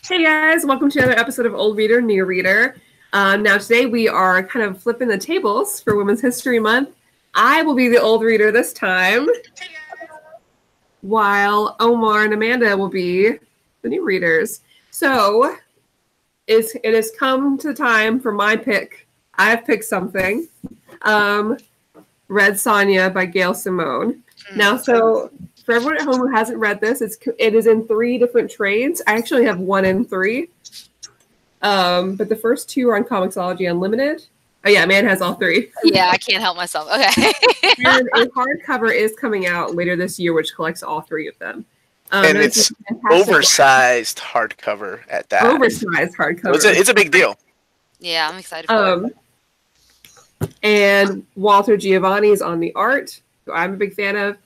Hey guys, welcome to another episode of Old Reader, New Reader. Now today we are kind of flipping the tables for Women's History Month. I will be the old reader this time, while Omar and Amanda will be the new readers. So it has come to time for my pick. I have picked something. Red Sonja by Gail Simone. Now, so for everyone at home who hasn't read this, it is in 3 different trades. I actually have 1 in 3. But the first 2 are on Comixology Unlimited. Oh yeah, man has all 3. Yeah, I can't help myself. Okay. And a hardcover is coming out later this year, which collects all 3 of them. And it's oversized hardcover at that. Oversized hardcover. It's a big deal. Yeah, I'm excited for it. And Walter Giovanni is on the art, who I'm a big fan of.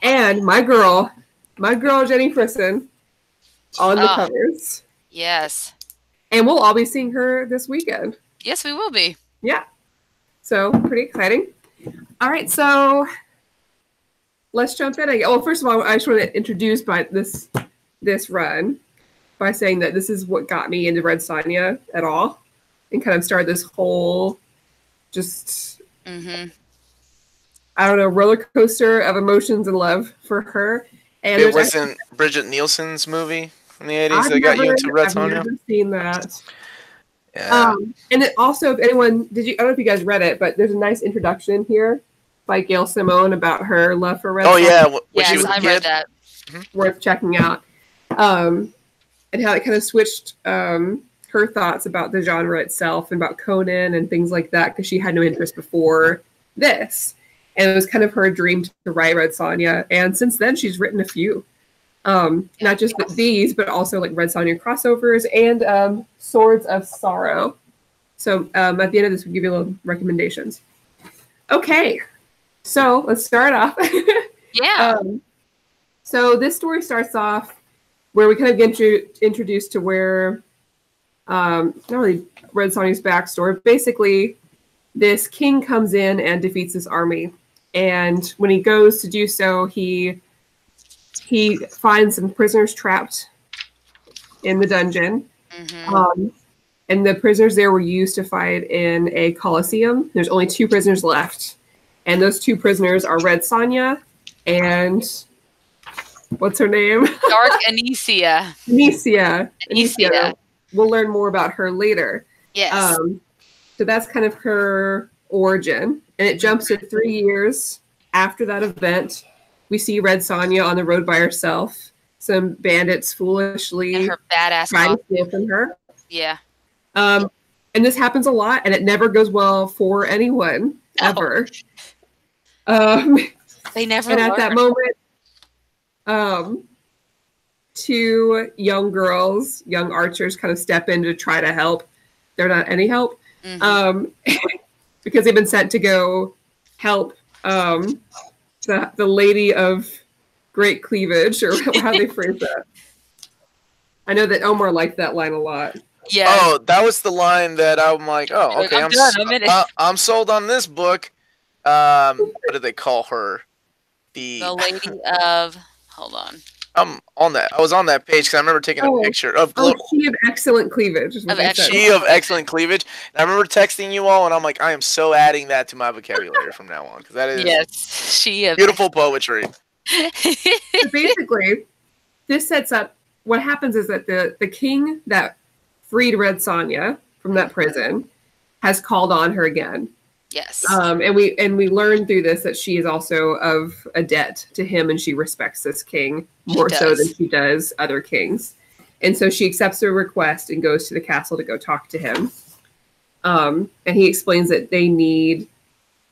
And my girl Jenny Frisson on the covers. Yes. And we'll all be seeing her this weekend. Yes, we will be. Yeah. So pretty exciting. All right, so let's jump in. Well, first of all, I just want to introduce this run by saying that this is what got me into Red Sonja at all, and kind of started this whole just I don't know, roller coaster of emotions and love for her. And it wasn't Bridget Nielsen's movie from the 80s that got you into Red Sonja? I've never seen that. Yeah. And it also, if anyone, I don't know if you guys read it, but there's a nice introduction here by Gail Simone about her love for Red Sonja. Oh, yeah. Yes, I read that. Worth checking out. And how it kind of switched her thoughts about the genre itself and about Conan and things like that, because she had no interest before this. And it was kind of her dream to write Red Sonja. And since then, she's written a few. Not just these, but also like Red Sonja crossovers and Swords of Sorrow. So at the end of this, we'll give you little recommendations. Okay, so let's start off. Yeah. So this story starts off where we kind of get introduced to where, not really Red Sonja's backstory. Basically, this king comes in and defeats this army. And when he goes to do so, he finds some prisoners trapped in the dungeon. And the prisoners there were used to fight in a coliseum. There's only 2 prisoners left. And those 2 prisoners are Red Sonja and what's her name? Dark Anicia. Anicia. We'll learn more about her later. Yes. So that's kind of her origin. And it jumps to 3 years after that event. We see Red Sonja on the road by herself. Some bandits foolishly and her badass try to steal from her. Yeah. And this happens a lot, and it never goes well for anyone, ever. They never And learn. at that moment, 2 young girls, young archers, kind of step in to try to help. They're not any help. Because they've been sent to go help the lady of great cleavage, or how they phrase that. I know that Omar liked that line a lot. Yeah. Oh, that was the line that I'm like, oh, okay, I'm sold on this book. What did they call her? The lady of... Hold on. I'm on that. I was on that page because I remember taking a picture of she of excellent cleavage. She of excellent cleavage. And I remember texting you all, and I'm like, I am so adding that to my vocabulary from now on, because that is she of beautiful poetry. So basically, this sets up what happens is that the king that freed Red Sonja from that prison has called on her again. Yes. And we learn through this that she is also of a debt to him, and she respects this king more so than she does other kings. And so she accepts her request and goes to the castle to go talk to him. And he explains that they need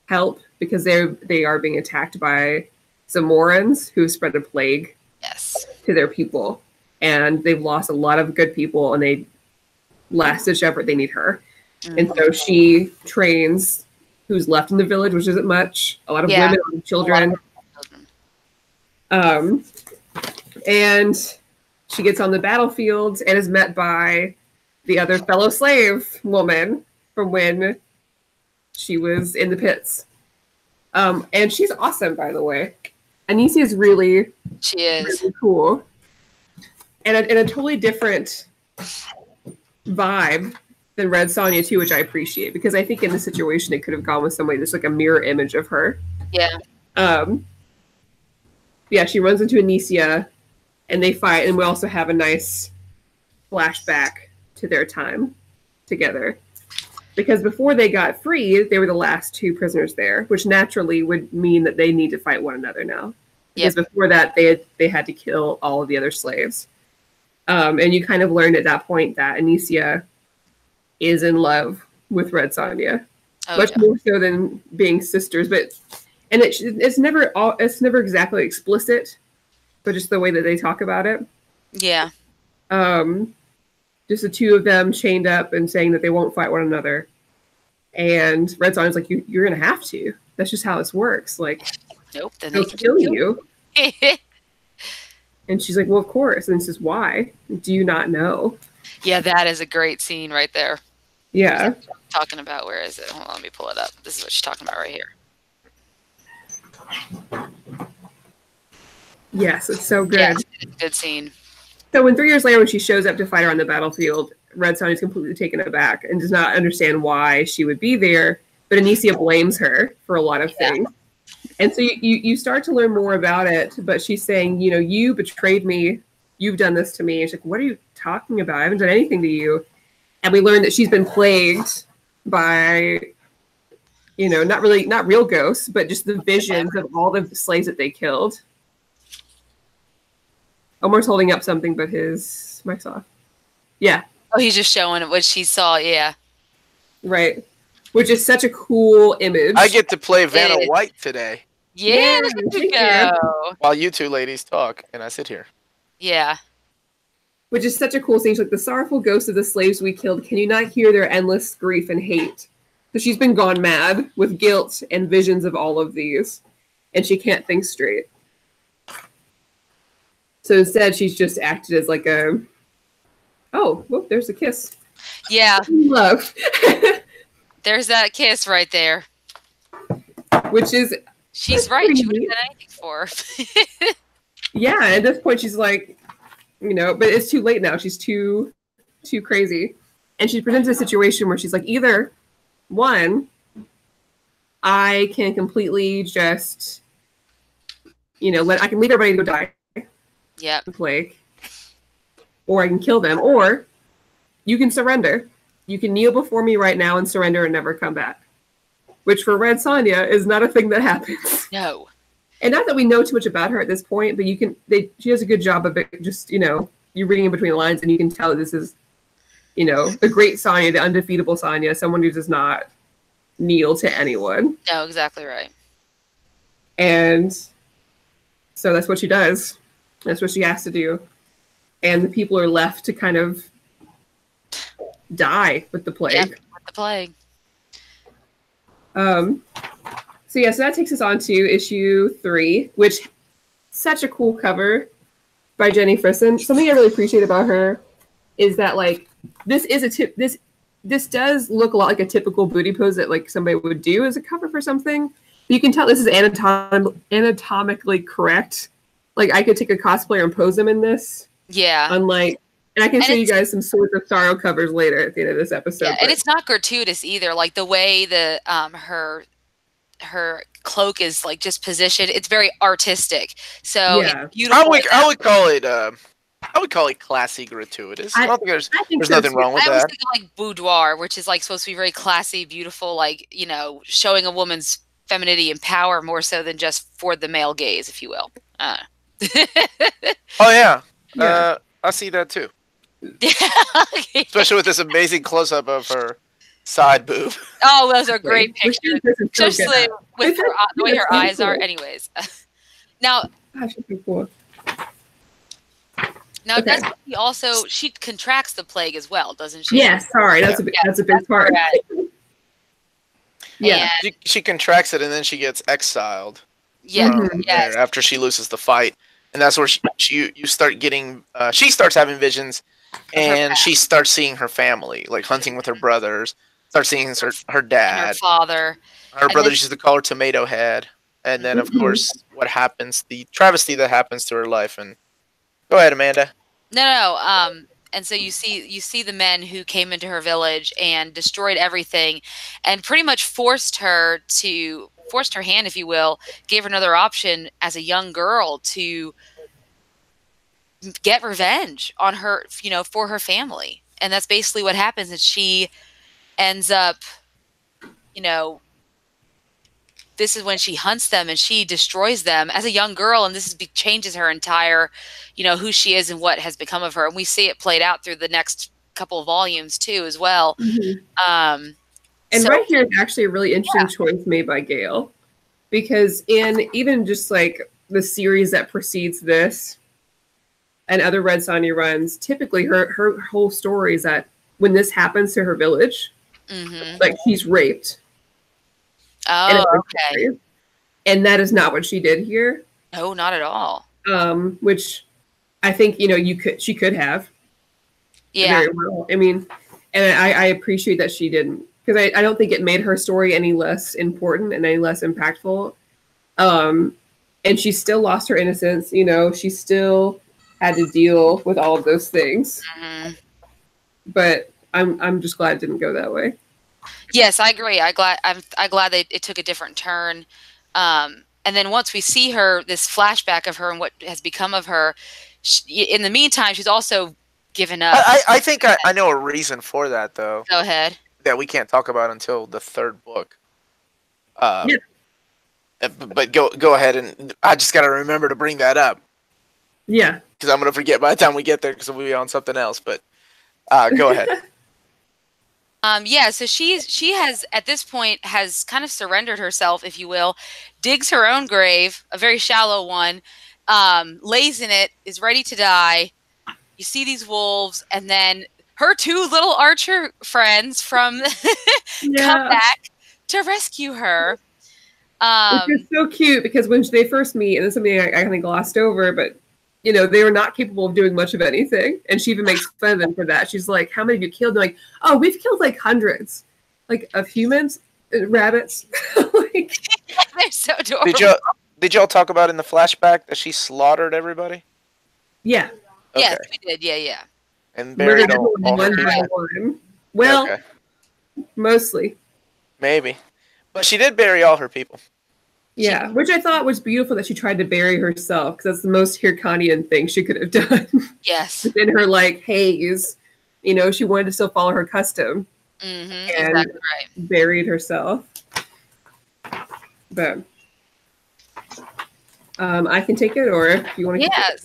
help because they are being attacked by Zamorans who spread a plague to their people. And they've lost a lot of good people, and they last ditch effort, they need her. And so she trains who's left in the village, which isn't much. A lot of women and children. And she gets on the battlefield and is met by the other fellow slave woman from when she was in the pits. And she's awesome, by the way. Anicia is really, she is really cool. And a totally different vibe than Red Sonja too, which I appreciate because I think in this situation it could have gone with somebody that's like a mirror image of her. Yeah. Yeah, she runs into Anicia and they fight, and we also have a nice flashback to their time together. Because before they got free, they were the last two prisoners there, which naturally would mean that they need to fight one another now. Because before that, they had to kill all of the other slaves. And you kind of learned at that point that Anicia is in love with Red Sonja, much more so than being sisters. And it's never exactly explicit, but just the way that they talk about it. Yeah. Just the two of them chained up and saying that they won't fight one another. And Red Sonja's like, you're going to have to. That's just how this works. Like, nope, then they'll kill you. And she's like, well, of course. And says, why? Do you not know? Yeah, that is a great scene right there. Yeah. Talking about, where is it? Hold on, let me pull it up. This is what she's talking about right here. Yes, it's so good. Yeah, it's a good scene. So when 3 years later, when she shows up to fight her on the battlefield, Red Sonja is completely taken aback and does not understand why she would be there. But Anicia blames her for a lot of things. And so you start to learn more about it. But she's saying, you betrayed me. You've done this to me. And she's like, what are you talking about? I haven't done anything to you. And we learn that she's been plagued by, not real ghosts, but just the visions of all the slaves that they killed. Omar's holding up something, but his mic's off. Yeah. Oh, he's just showing what she saw. Yeah. Right. Which is such a cool image. I get to play Vanna White today. Yeah, there you go. While you two ladies talk, and I sit here. Yeah. Which is such a cool scene. She's like, the sorrowful ghosts of the slaves we killed, can you not hear their endless grief and hate? So she's been gone mad with guilt and visions of all of these. And she can't think straight. So instead, she's just acted as like a, there's a kiss. Yeah. Love. There's that kiss right there. Which is... She's right. She would have done anything for her. Yeah, at this point, she's like, but it's too late now. She's too crazy. And she presents a situation where she's like, either, one, I can completely just, I can leave everybody to go die. Yeah. The plague. Or I can kill them. Or you can surrender. You can kneel before me right now and surrender and never come back. Which for Red Sonja is not a thing that happens. No. And not that we know too much about her at this point, but she does a good job of it. Just, you're reading in between the lines and you can tell this is, the great Sonja, the undefeatable Sonja, someone who does not kneel to anyone. No, exactly right. And so that's what she does. That's what she has to do. And the people are left to kind of die with the plague. Yeah, with the plague. So that takes us on to issue 3, which such a cool cover by Jenny Frison. Something I really appreciate about her is that this is this does look a lot like a typical booty pose that somebody would do as a cover for something. You can tell this is anatomically correct. I could take a cosplayer and pose them in this. Yeah. And I can show you guys some Swords of Sorrow covers later at the end of this episode. Yeah, and it's not gratuitous either. The way the her cloak is just positioned, it's very artistic. So yeah. It's beautiful. I would call it classy gratuitous. I don't think there's nothing wrong with that. I was thinking boudoir, which is supposed to be very classy, beautiful, showing a woman's femininity and power more so than just for the male gaze, if you will. Oh yeah. I see that too. Especially with this amazing close-up of her side boob. Oh, those are great pictures. Especially with the way her eyes are. Anyways. Now, she contracts the plague as well, doesn't she? Yeah, sorry. That's a big part. Yeah. She contracts it and then she gets exiled. Yeah. There after she loses the fight. And that's where you start getting, she starts having visions, and she starts seeing her family, hunting with her brothers, starts seeing her dad. And her father. Her brother used to call her Tomato Head. And then, of course, what happens, the travesty that happens to her life. And go ahead, Amanda. No. And so you see the men who came into her village and destroyed everything, and pretty much forced her hand, if you will, gave her another option as a young girl to get revenge on her, for her family. And that's basically what happens. And she ends up, this is when she hunts them and she destroys them as a young girl. And this changes her entire, who she is and what has become of her. And we see it played out through the next couple of volumes too, as well. And right here is actually a really interesting choice made by Gail, because in even just like the series that precedes this and other Red Sonja runs, typically her whole story is that when this happens to her village, like she's raped. Oh, okay. And that is not what she did here. No, not at all. Which I think, she could have. Yeah. Very well. I mean, and I appreciate that she didn't, because I don't think it made her story any less important and any less impactful. And she still lost her innocence. She still had to deal with all of those things. But I'm just glad it didn't go that way. Yes, I agree. I'm glad that it took a different turn. And then once we see her, this flashback of her and what has become of her, in the meantime, she's also given up. I think I know a reason for that, though. Go ahead. That we can't talk about until the third book. But go ahead, and I just got to remember to bring that up. Yeah. Because I'm going to forget by the time we get there, because we'll be on something else. But go ahead. So she has, at this point, has kind of surrendered herself, if you will, digs her own grave, a very shallow one, lays in it, is ready to die. You see these wolves, and then her two little archer friends from come back to rescue her. Which is so cute, because when they first meet, and this is something I kind of glossed over, but they were not capable of doing much of anything. And she even makes fun of them for that. She's like, how many have you killed? They're like, oh, we've killed like hundreds, like of humans, rabbits. They're so adorable. Did y'all talk about in the flashback that she slaughtered everybody? Yeah. Okay. Yes, we did. Yeah. And buried all one by one. Well, mostly. Maybe. But she did bury all her people. Yeah, which I thought was beautiful that she tried to bury herself, because that's the most Hirkanian thing she could have done. Yes. Within her haze, she wanted to still follow her custom. And exactly right. Buried herself. But I can take it, or if you want to. Yeah.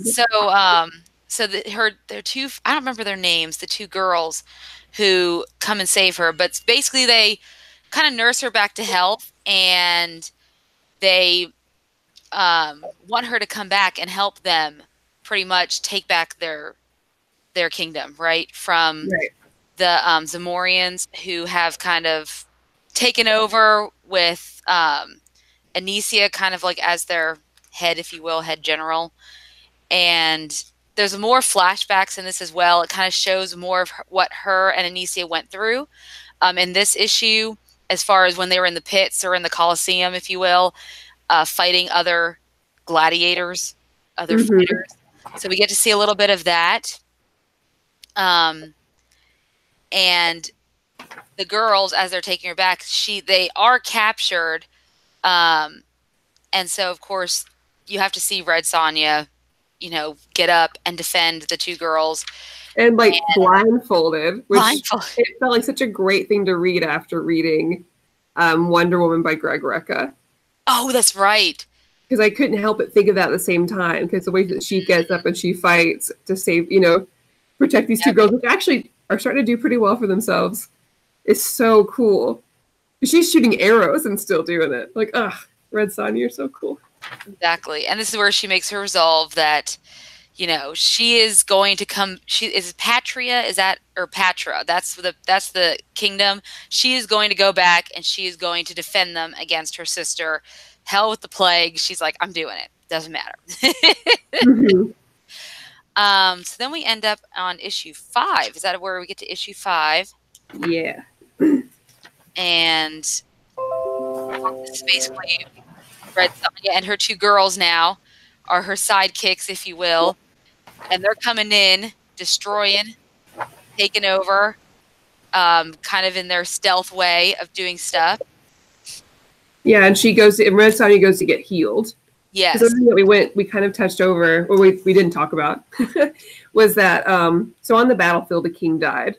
So their two, I don't remember their names, the two girls who come and save her, but basically they kind of nurse her back to health, and they want her to come back and help them pretty much take back their kingdom, right? From the Zamorians, who have kind of taken over with Anicia kind of like as their head, if you will, head general. And there's more flashbacks in this as well. It kind of shows more of what her and Anicia went through in this issue, as far as when they were in the pits or in the Colosseum, if you will, fighting other gladiators, other fighters. So we get to see a little bit of that. And the girls, as they're taking her back, they are captured. And so, of course, you have to see Red Sonja, get up and defend the two girls. And blindfolded, which it felt like such a great thing to read after reading Wonder Woman by Greg Rucka. Oh, that's right. Because I couldn't help but think of that at the same time, because the way that she gets up and she fights to save, protect these two girls, which actually are starting to do pretty well for themselves, is so cool. She's shooting arrows and still doing it. Red Sonja, you're so cool. Exactly. And this is where she makes her resolve that, she is going to come. She is Patria, or Patra? That's the kingdom. She is going to go back, and she is going to defend them against her sister. Hell with the plague. She's like, I'm doing it. Doesn't matter. So then we end up on issue 5. Is that where we get to issue 5? Yeah. And this is basically Red Sonja and her two girls now are her sidekicks, if you will. And they're coming in, destroying taken over, kind of in their stealth way of doing stuff. Yeah, and Red Sonja goes to get healed. Yes. Something that we kind of touched over, or we didn't talk about, was that so on the battlefield the king died,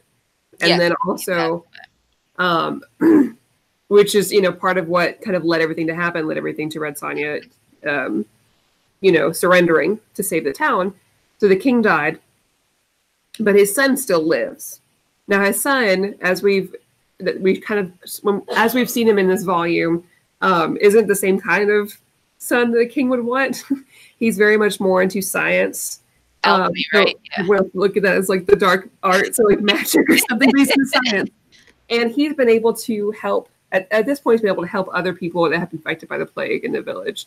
and then also, which is part of what kind of led everything to happen, led everything to Red Sonja, surrendering to save the town. So the king died, but his son still lives. Now his son, as we've seen him in this volume, isn't the same kind of son that the king would want. He's very much more into science. Right? Yeah. Well, look at that as like the dark arts, so like magic or something based in science. And he's been able to help at this point. He's been able to help other people that have been affected by the plague in the village.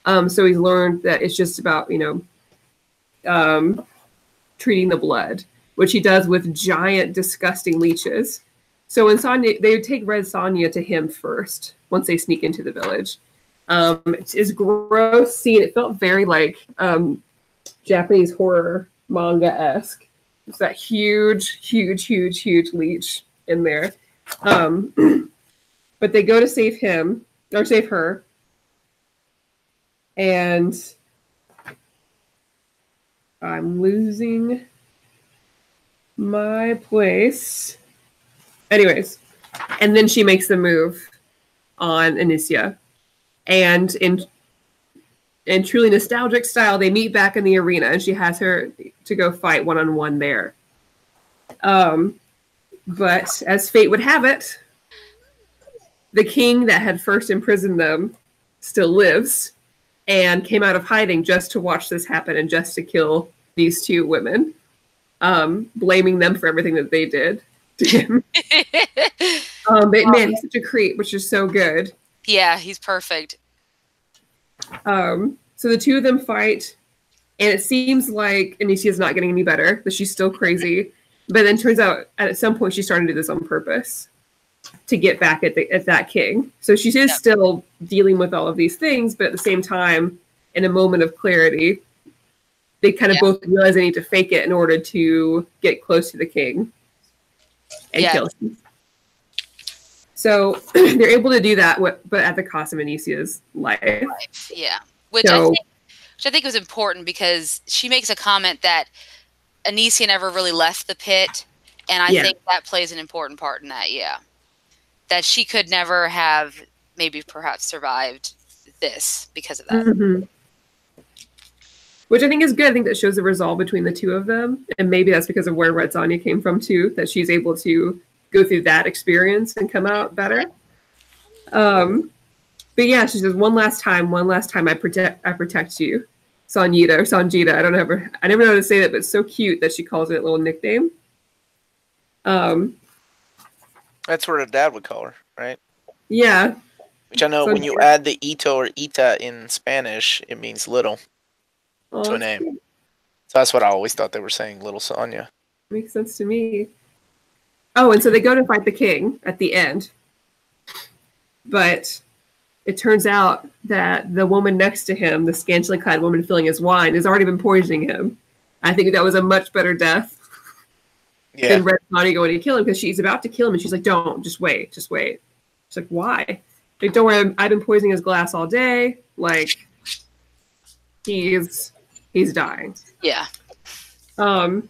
So he's learned that it's just about treating the blood, which he does with giant, disgusting leeches. So when they would take Red Sonja to him first once they sneak into the village. It's gross scene. It felt very like Japanese horror manga-esque. It's that huge leech in there. But they go to save him, or save her. And I'm losing my place. Anyways, and then she makes the move on Anicia. And in truly nostalgic style, they meet back in the arena, and she has her to go fight one-on-one there. But as fate would have it, the king that had first imprisoned them still lives and came out of hiding just to watch this happen and just to kill these two women, blaming them for everything that they did to him. But man, he's such a creep, which is so good. Yeah, he's perfect. So the two of them fight, and it seems like Anicia's not getting any better, that she's still crazy. But then turns out at some point she's starting to do this on purpose to get back at that king. So she is still dealing with all of these things, but at the same time, in a moment of clarity, they kind of both realize they need to fake it in order to get close to the king and kill him. So they're able to do that, but at the cost of Anicia's life. Yeah, which I think was important because she makes a comment that Anicia never really left the pit, and I think that plays an important part in that. Yeah, that she could never have perhaps survived this because of that. Mm-hmm. Which I think is good. I think that shows the resolve between the two of them, and maybe that's because of where Red Sonja came from too. That she's able to go through that experience and come out better. But yeah, she says, one last time, I protect you. Sonjita or Sonjita. I never know how to say that, but it's so cute that she calls it a little nickname. That's what her dad would call her, right? Yeah. Which I know when you add the ito or ita in Spanish, it means little to a name. Cute. So that's what I always thought they were saying, little Sonja. Makes sense to me. Oh, and so they go to fight the king at the end. But it turns out that the woman next to him, the scantily clad woman filling his wine, has already been poisoning him. I think that was a much better death than Red Sonja going to kill him, because she's about to kill him and she's like, don't, just wait. She's like, why? Like, don't worry, I've been poisoning his glass all day. Like, he's dying. Yeah. And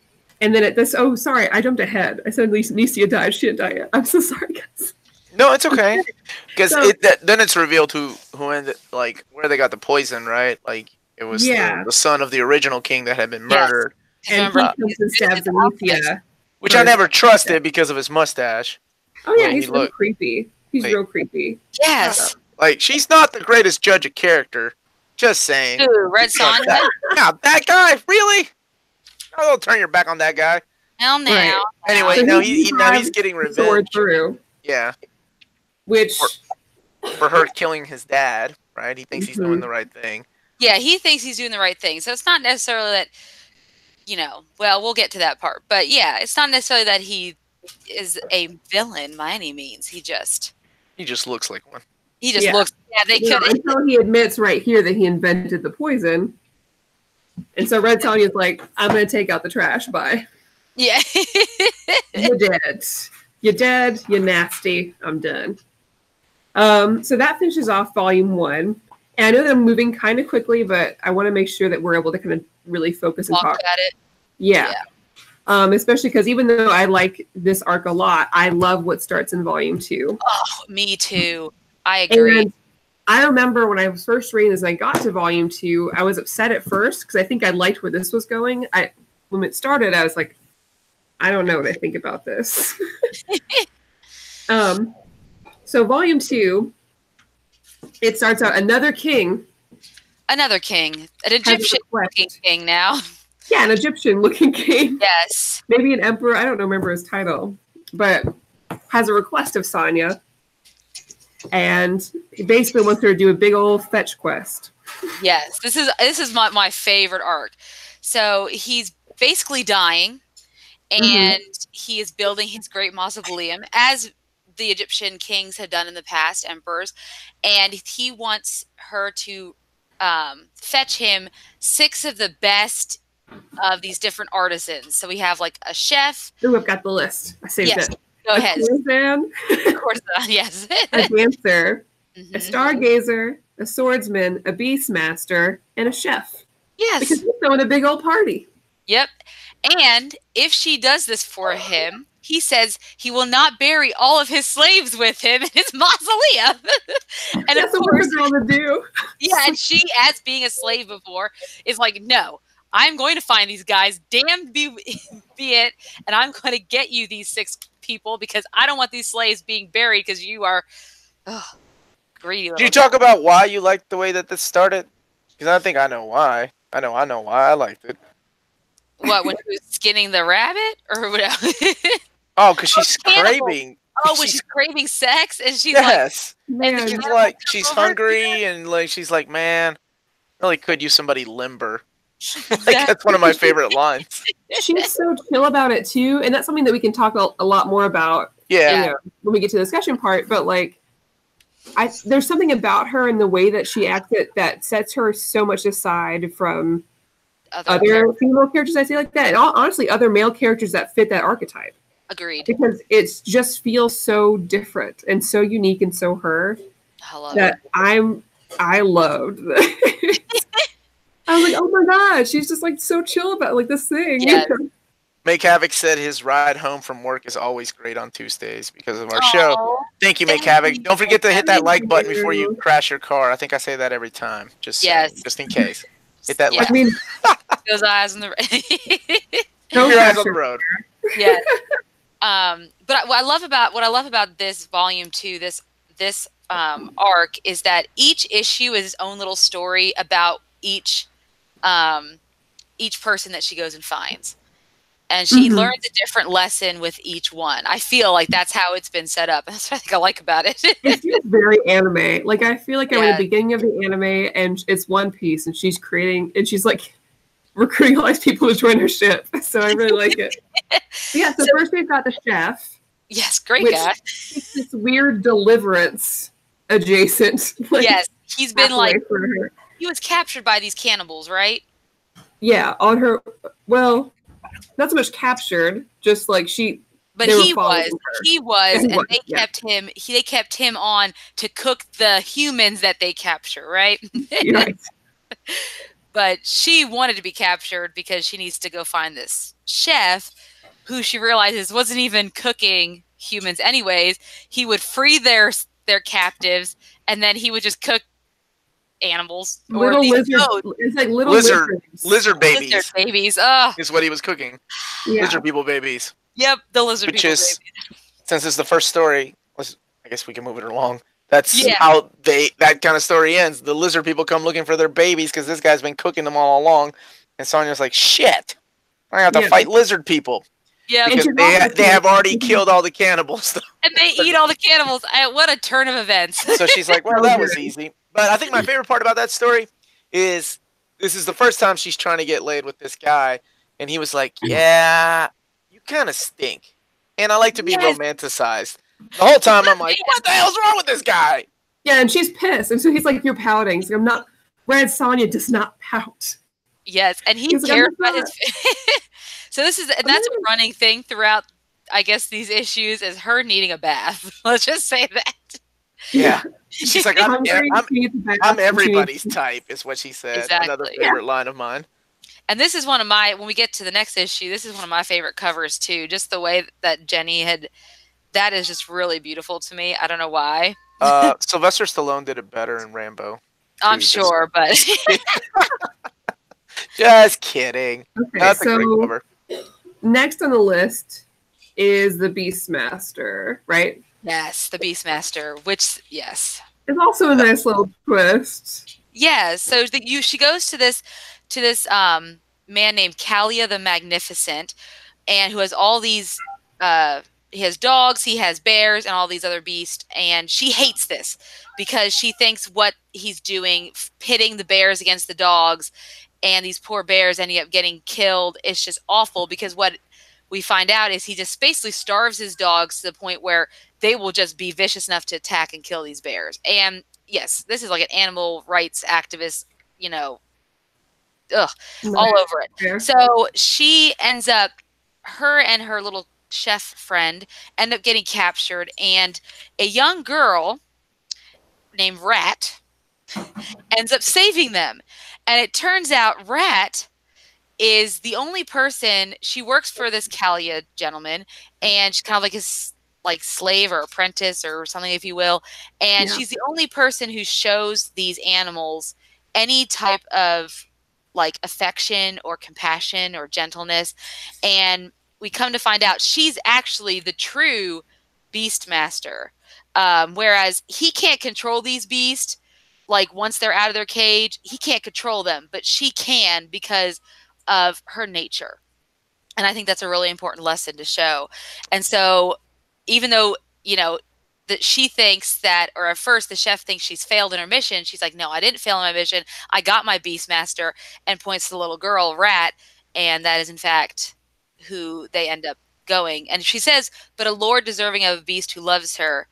then at this, oh, sorry, I jumped ahead. I said Anicia died. She didn't die yet. I'm so sorry, guys. No, it's okay. Because then it's revealed who ended, like, where they got the poison, right? Like, it was the son of the original king that had been murdered. And he comes and stabs Anicia. Which I never trusted because of his mustache. Oh, yeah, he's real creepy. He's real creepy. Yes. Like, she's not the greatest judge of character. Just saying. Ooh, Red Sonja? Yeah, that guy? Really? Oh, don't turn your back on that guy. Hell no. Right. Anyway, so now he's getting revenge. Through. Yeah. Which for her killing his dad, right? He thinks he's doing the right thing. Yeah, he thinks he's doing the right thing. So it's not necessarily that, well, we'll get to that part. But yeah, it's not necessarily that he is a villain by any means. He just looks like one. He just looks. Yeah, they could until he admits right here that he invented the poison. And so Red Sonja's like, I'm going to take out the trash. Bye. Yeah. You're dead. You're dead. You're nasty. I'm done. So that finishes off volume 1. And I know that I'm moving kind of quickly, but I want to make sure that we're able to kind of really focus and talk about it. Yeah. Especially because even though I like this arc a lot, I love what starts in volume 2. Oh, me too. I agree. And I remember when I was first reading this and I got to volume 2, I was upset at first because I think I liked where this was going. When it started, I was like, I don't know what I think about this. So volume 2, it starts out another king. An Egyptian-looking king now. Yeah, an Egyptian-looking king. Yes. Maybe an emperor. I don't remember his title, but has a request of Sonja, and he basically wants her to do a big old fetch quest. Yes, this is my favorite arc. So he's basically dying, and he is building his great mausoleum, as the Egyptian kings had done in the past, emperors, and he wants her to fetch him 6 of the best of these different artisans. So we have like a chef. Ooh, I've got the list. I saved it. Go ahead. A courtesan, yes. A dancer, a stargazer, a swordsman, a beastmaster, and a chef. Yes. Because he's throwing a big old party. Yep. And if she does this for him, he says he will not bury all of his slaves with him in his mausoleum. And that's of course, what we're going to do. Yeah, and she, as being a slave before, is like, no, I'm going to find these guys, damned be it, and I'm going to get you these 6 people because I don't want these slaves being buried because you are greedy. Do you talk about why you liked the way that this started? Because I think I know why. I know why I liked it. What, when she was skinning the rabbit? Or what? Oh, because she's craving. Oh, when she's craving sex? And she's she's hungry and like she's like, man, I really could use somebody limber. Like, that's one of my favorite lines. She's so chill about it too, and that's something that we can talk a lot more about. Yeah, when we get to the discussion part. But like, there's something about her and the way that she acts that sets her so much aside from other female characters. I say like that, and honestly, other male characters that fit that archetype. Agreed. Because it just feels so different and so unique and so her I loved. I was like, oh my god, she's just like so chill about like this thing. Yes. Make Havoc said his ride home from work is always great on Tuesdays because of our show. Thank you, Make Havoc. Don't forget to hit that like button before you crash your car. I think I say that every time. Just in case. Hit that like. I mean, those eyes on the your eyes on the road. Yeah. But what I love about this volume 2, this arc, is that each issue is its own little story about each person that she goes and finds, and she learns a different lesson with each one. I feel like that's how it's been set up. That's what I think I like about it. It feels very anime. Like I feel like I'm at the beginning of the anime, and it's One Piece, and she's like recruiting all these people to join her ship. So I really like it. Yeah. So first we've got the chef. Yes, great guy. It's this weird deliverance adjacent. Like, yes, he's been like he was captured by these cannibals, right? Yeah, on her. Well, not so much captured, just like she. But he was, and they kept him on to cook the humans that they capture, right? Right. But she wanted to be captured because she needs to go find this chef who she realizes wasn't even cooking humans anyways. He would free their captives, and then he would just cook animals. Little lizard. It's like little lizard babies. Lizard babies. Is what he was cooking. Yeah. Lizard people babies. Yep, the lizard people babies. Since it's the first story, I guess we can move it along. That's how that kind of story ends. The lizard people come looking for their babies because this guy's been cooking them all along. And Sonja's like, shit, I have to fight lizard people. Yeah, because they have already killed all the cannibals. And they eat all the cannibals. What a turn of events. So she's like, well, that was easy. But I think my favorite part about that story is this is the first time she's trying to get laid with this guy. And he was like, yeah, you kind of stink. And I like to be romanticized. The whole time I'm like, what the hell's wrong with this guy? Yeah, and she's pissed. And so he's like, you're pouting. So I'm not. Red Sonja does not pout. Yes, and he's terrified. So that's a running thing throughout, I guess, these issues, is her needing a bath. Let's just say that. Yeah. She's like, I'm everybody's type, is what she said. Exactly. Another favorite line of mine. And this is one of my, when we get to the next issue, this is one of my favorite covers too. Just the way that Jenny that is just really beautiful to me. I don't know why. Sylvester Stallone did it better in Rambo. I'm sure, but just kidding. Okay, that's a great cover. Next on the list is the Beastmaster, right? Yes, the Beastmaster, which, yes. It's also a nice little twist. Yeah, so she goes to this man named Kalia the Magnificent, and who has all these, he has dogs, he has bears, and all these other beasts, and she hates this because she thinks what he's doing, pitting the bears against the dogs, and these poor bears ending up getting killed, is just awful, because what we find out is he just basically starves his dogs to the point where they will just be vicious enough to attack and kill these bears. And yes, this is like an animal rights activist, all over it. So she ends up, her and her little chef friend end up getting captured, and a young girl named Rat ends up saving them. And it turns out Rat is the only person, she works for this Kalia gentleman, and she's kind of like his slave or apprentice or something, if you will. And she's the only person who shows these animals any type of affection or compassion or gentleness. And we come to find out she's actually the true Beastmaster. Whereas he can't control these beasts. Once they're out of their cage, he can't control them, but she can because of her nature. And I think that's a really important lesson to show. And so even though, that she thinks that, or at first the chef thinks she's failed in her mission, she's like, no, I didn't fail in my mission. I got my Beastmaster, and points to the little girl, Rat. And that is in fact who they end up going. And she says, but a lord deserving of a beast who loves her,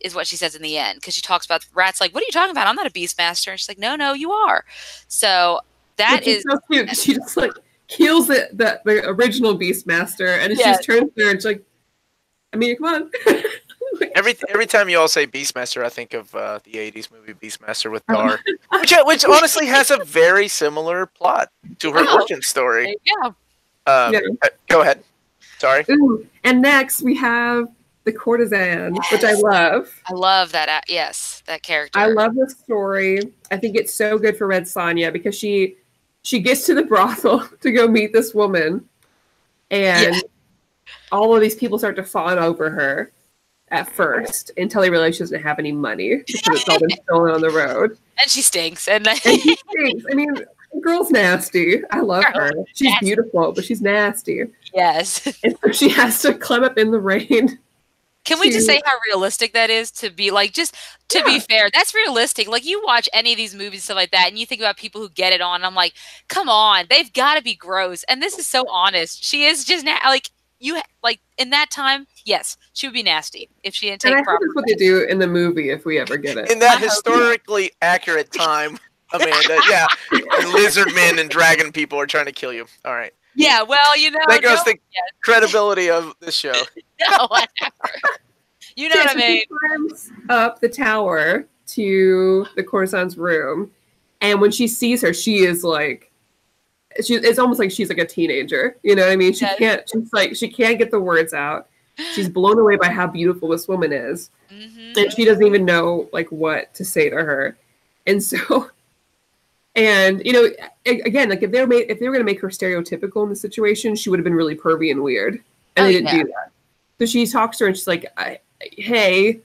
is what she says in the end. Because she talks about, Rat's like, what are you talking about? I'm not a Beastmaster. And she's like, no, you are. So that is so cute. She just kills the original Beastmaster, and she just turns there and she's like, I mean, come on. Every time you all say Beastmaster, I think of the '80s movie Beastmaster with Dar, which honestly has a very similar plot to her origin story. Yeah. Go ahead. Sorry. Ooh, and next we have the courtesan, which I love. I love that. Yes, that character. I love this story. I think it's so good for Red Sonja because she gets to the brothel to go meet this woman, and all of these people start to fawn over her at first until they realize she doesn't have any money because it's all been stolen on the road. And she stinks. And she stinks. I mean, the girl's nasty. I love her. She's beautiful, but she's nasty. Yes. And so she has to climb up in the rain. Can we just say how realistic that is to be just to be fair? That's realistic. You watch any of these movies and stuff like that, and you think about people who get it on. And I'm like, come on, they've got to be gross. And this is so honest. She is just in that time. Yes, she would be nasty if she didn't take. And I think that's what they do in the movie if we ever get it. In that historically accurate time, Amanda. Yeah, and lizard men and dragon people are trying to kill you. All right. Yeah, well, that goes to credibility of this show. No, whatever. You know what I mean? She climbs up the tower to the courtesan's room, and when she sees her, she is it's almost like she's a teenager. You know what I mean? She can't. She can't get the words out. She's blown away by how beautiful this woman is, and she doesn't even know what to say to her. And so. And again, if they were going to make her stereotypical in the situation, she would have been really pervy and weird, and they didn't do that. So she talks to her and she's like, "Hey,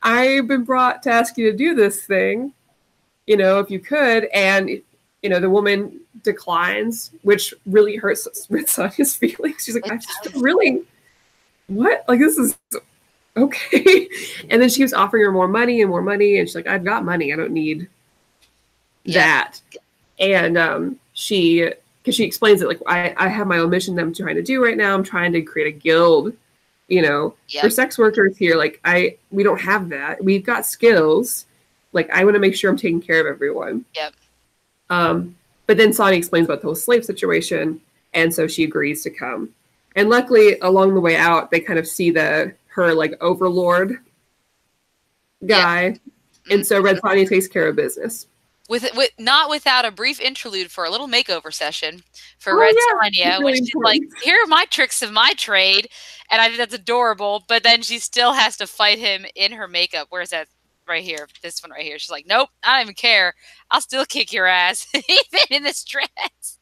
I've been brought to ask you to do this thing, if you could." And the woman declines, which really hurts Red Sonja's feelings. She's like, "I just really what? This is okay." And then she was offering her more money, and she's like, "I've got money. I don't need." That. And because she explains it I have my own mission that I'm trying to do right now. I'm trying to create a guild, for sex workers here. We don't have that. We've got skills. I want to make sure I'm taking care of everyone. Yep. But then Sonja explains about the whole slave situation, And so she agrees to come. And luckily, along the way out, they kind of see her like overlord guy. And so Red Sonja takes care of business. With not without a brief interlude for a little makeover session for Red Sonja, when she's like, "Here are my tricks of my trade," and I think that's adorable. But then she still has to fight him in her makeup. Where's that? Right here, this one right here. She's like, "Nope, I don't even care. I'll still kick your ass, even in this dress."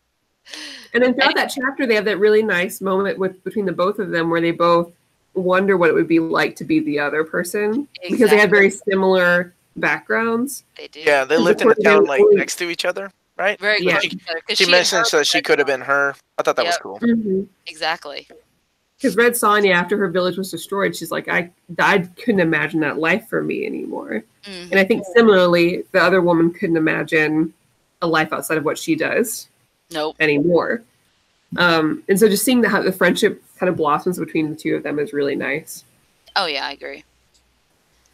And then throughout that chapter, they have that really nice moment between the both of them, where they both wonder what it would be like to be the other person, because they have very similar backgrounds. They do. Yeah, they lived in a town like next to each other, right? Very close to each other. She mentioned that she could have been her. I thought that was cool. Exactly. Because Red Sonja, after her village was destroyed, she's like, I couldn't imagine that life for me anymore. And I think similarly, the other woman couldn't imagine a life outside of what she does anymore. And so just seeing how the friendship kind of blossoms between the two of them is really nice. Oh, yeah, I agree.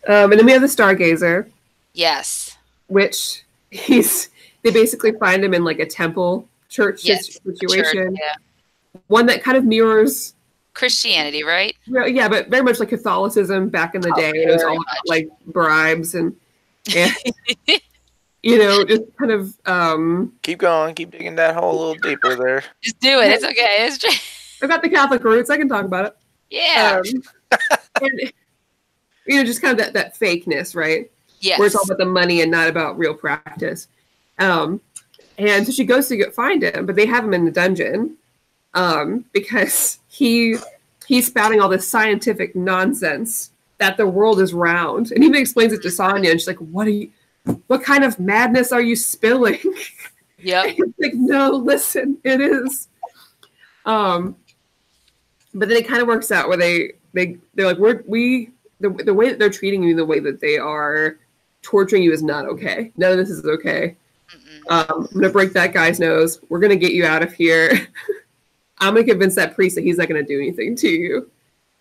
And then we have the Stargazer. Yes. Which they basically find him in like a temple church situation. One that kind of mirrors Christianity, right? Yeah, but very much like Catholicism back in the day. It was all about like bribes and you know, just kind of keep going, keep digging that hole a little deeper there. Just do it. It's okay. I've got the Catholic roots. I can talk about it. Yeah. And, you know, just kind of that fakeness, right? Yes. Where it's all about the money and not about real practice. And so she goes to find him, but they have him in the dungeon because he's spouting all this scientific nonsense that the world is round. And he even explains it to Sonja, and she's like, what kind of madness are you spilling? Yep. Like, no, listen, it is. But then it kind of works out where they're like, the way that they're treating you, the way that they are torturing you is not okay. None of this is okay. I'm going to break that guy's nose. We're going to get you out of here. I'm going to convince that priest that he's not going to do anything to you.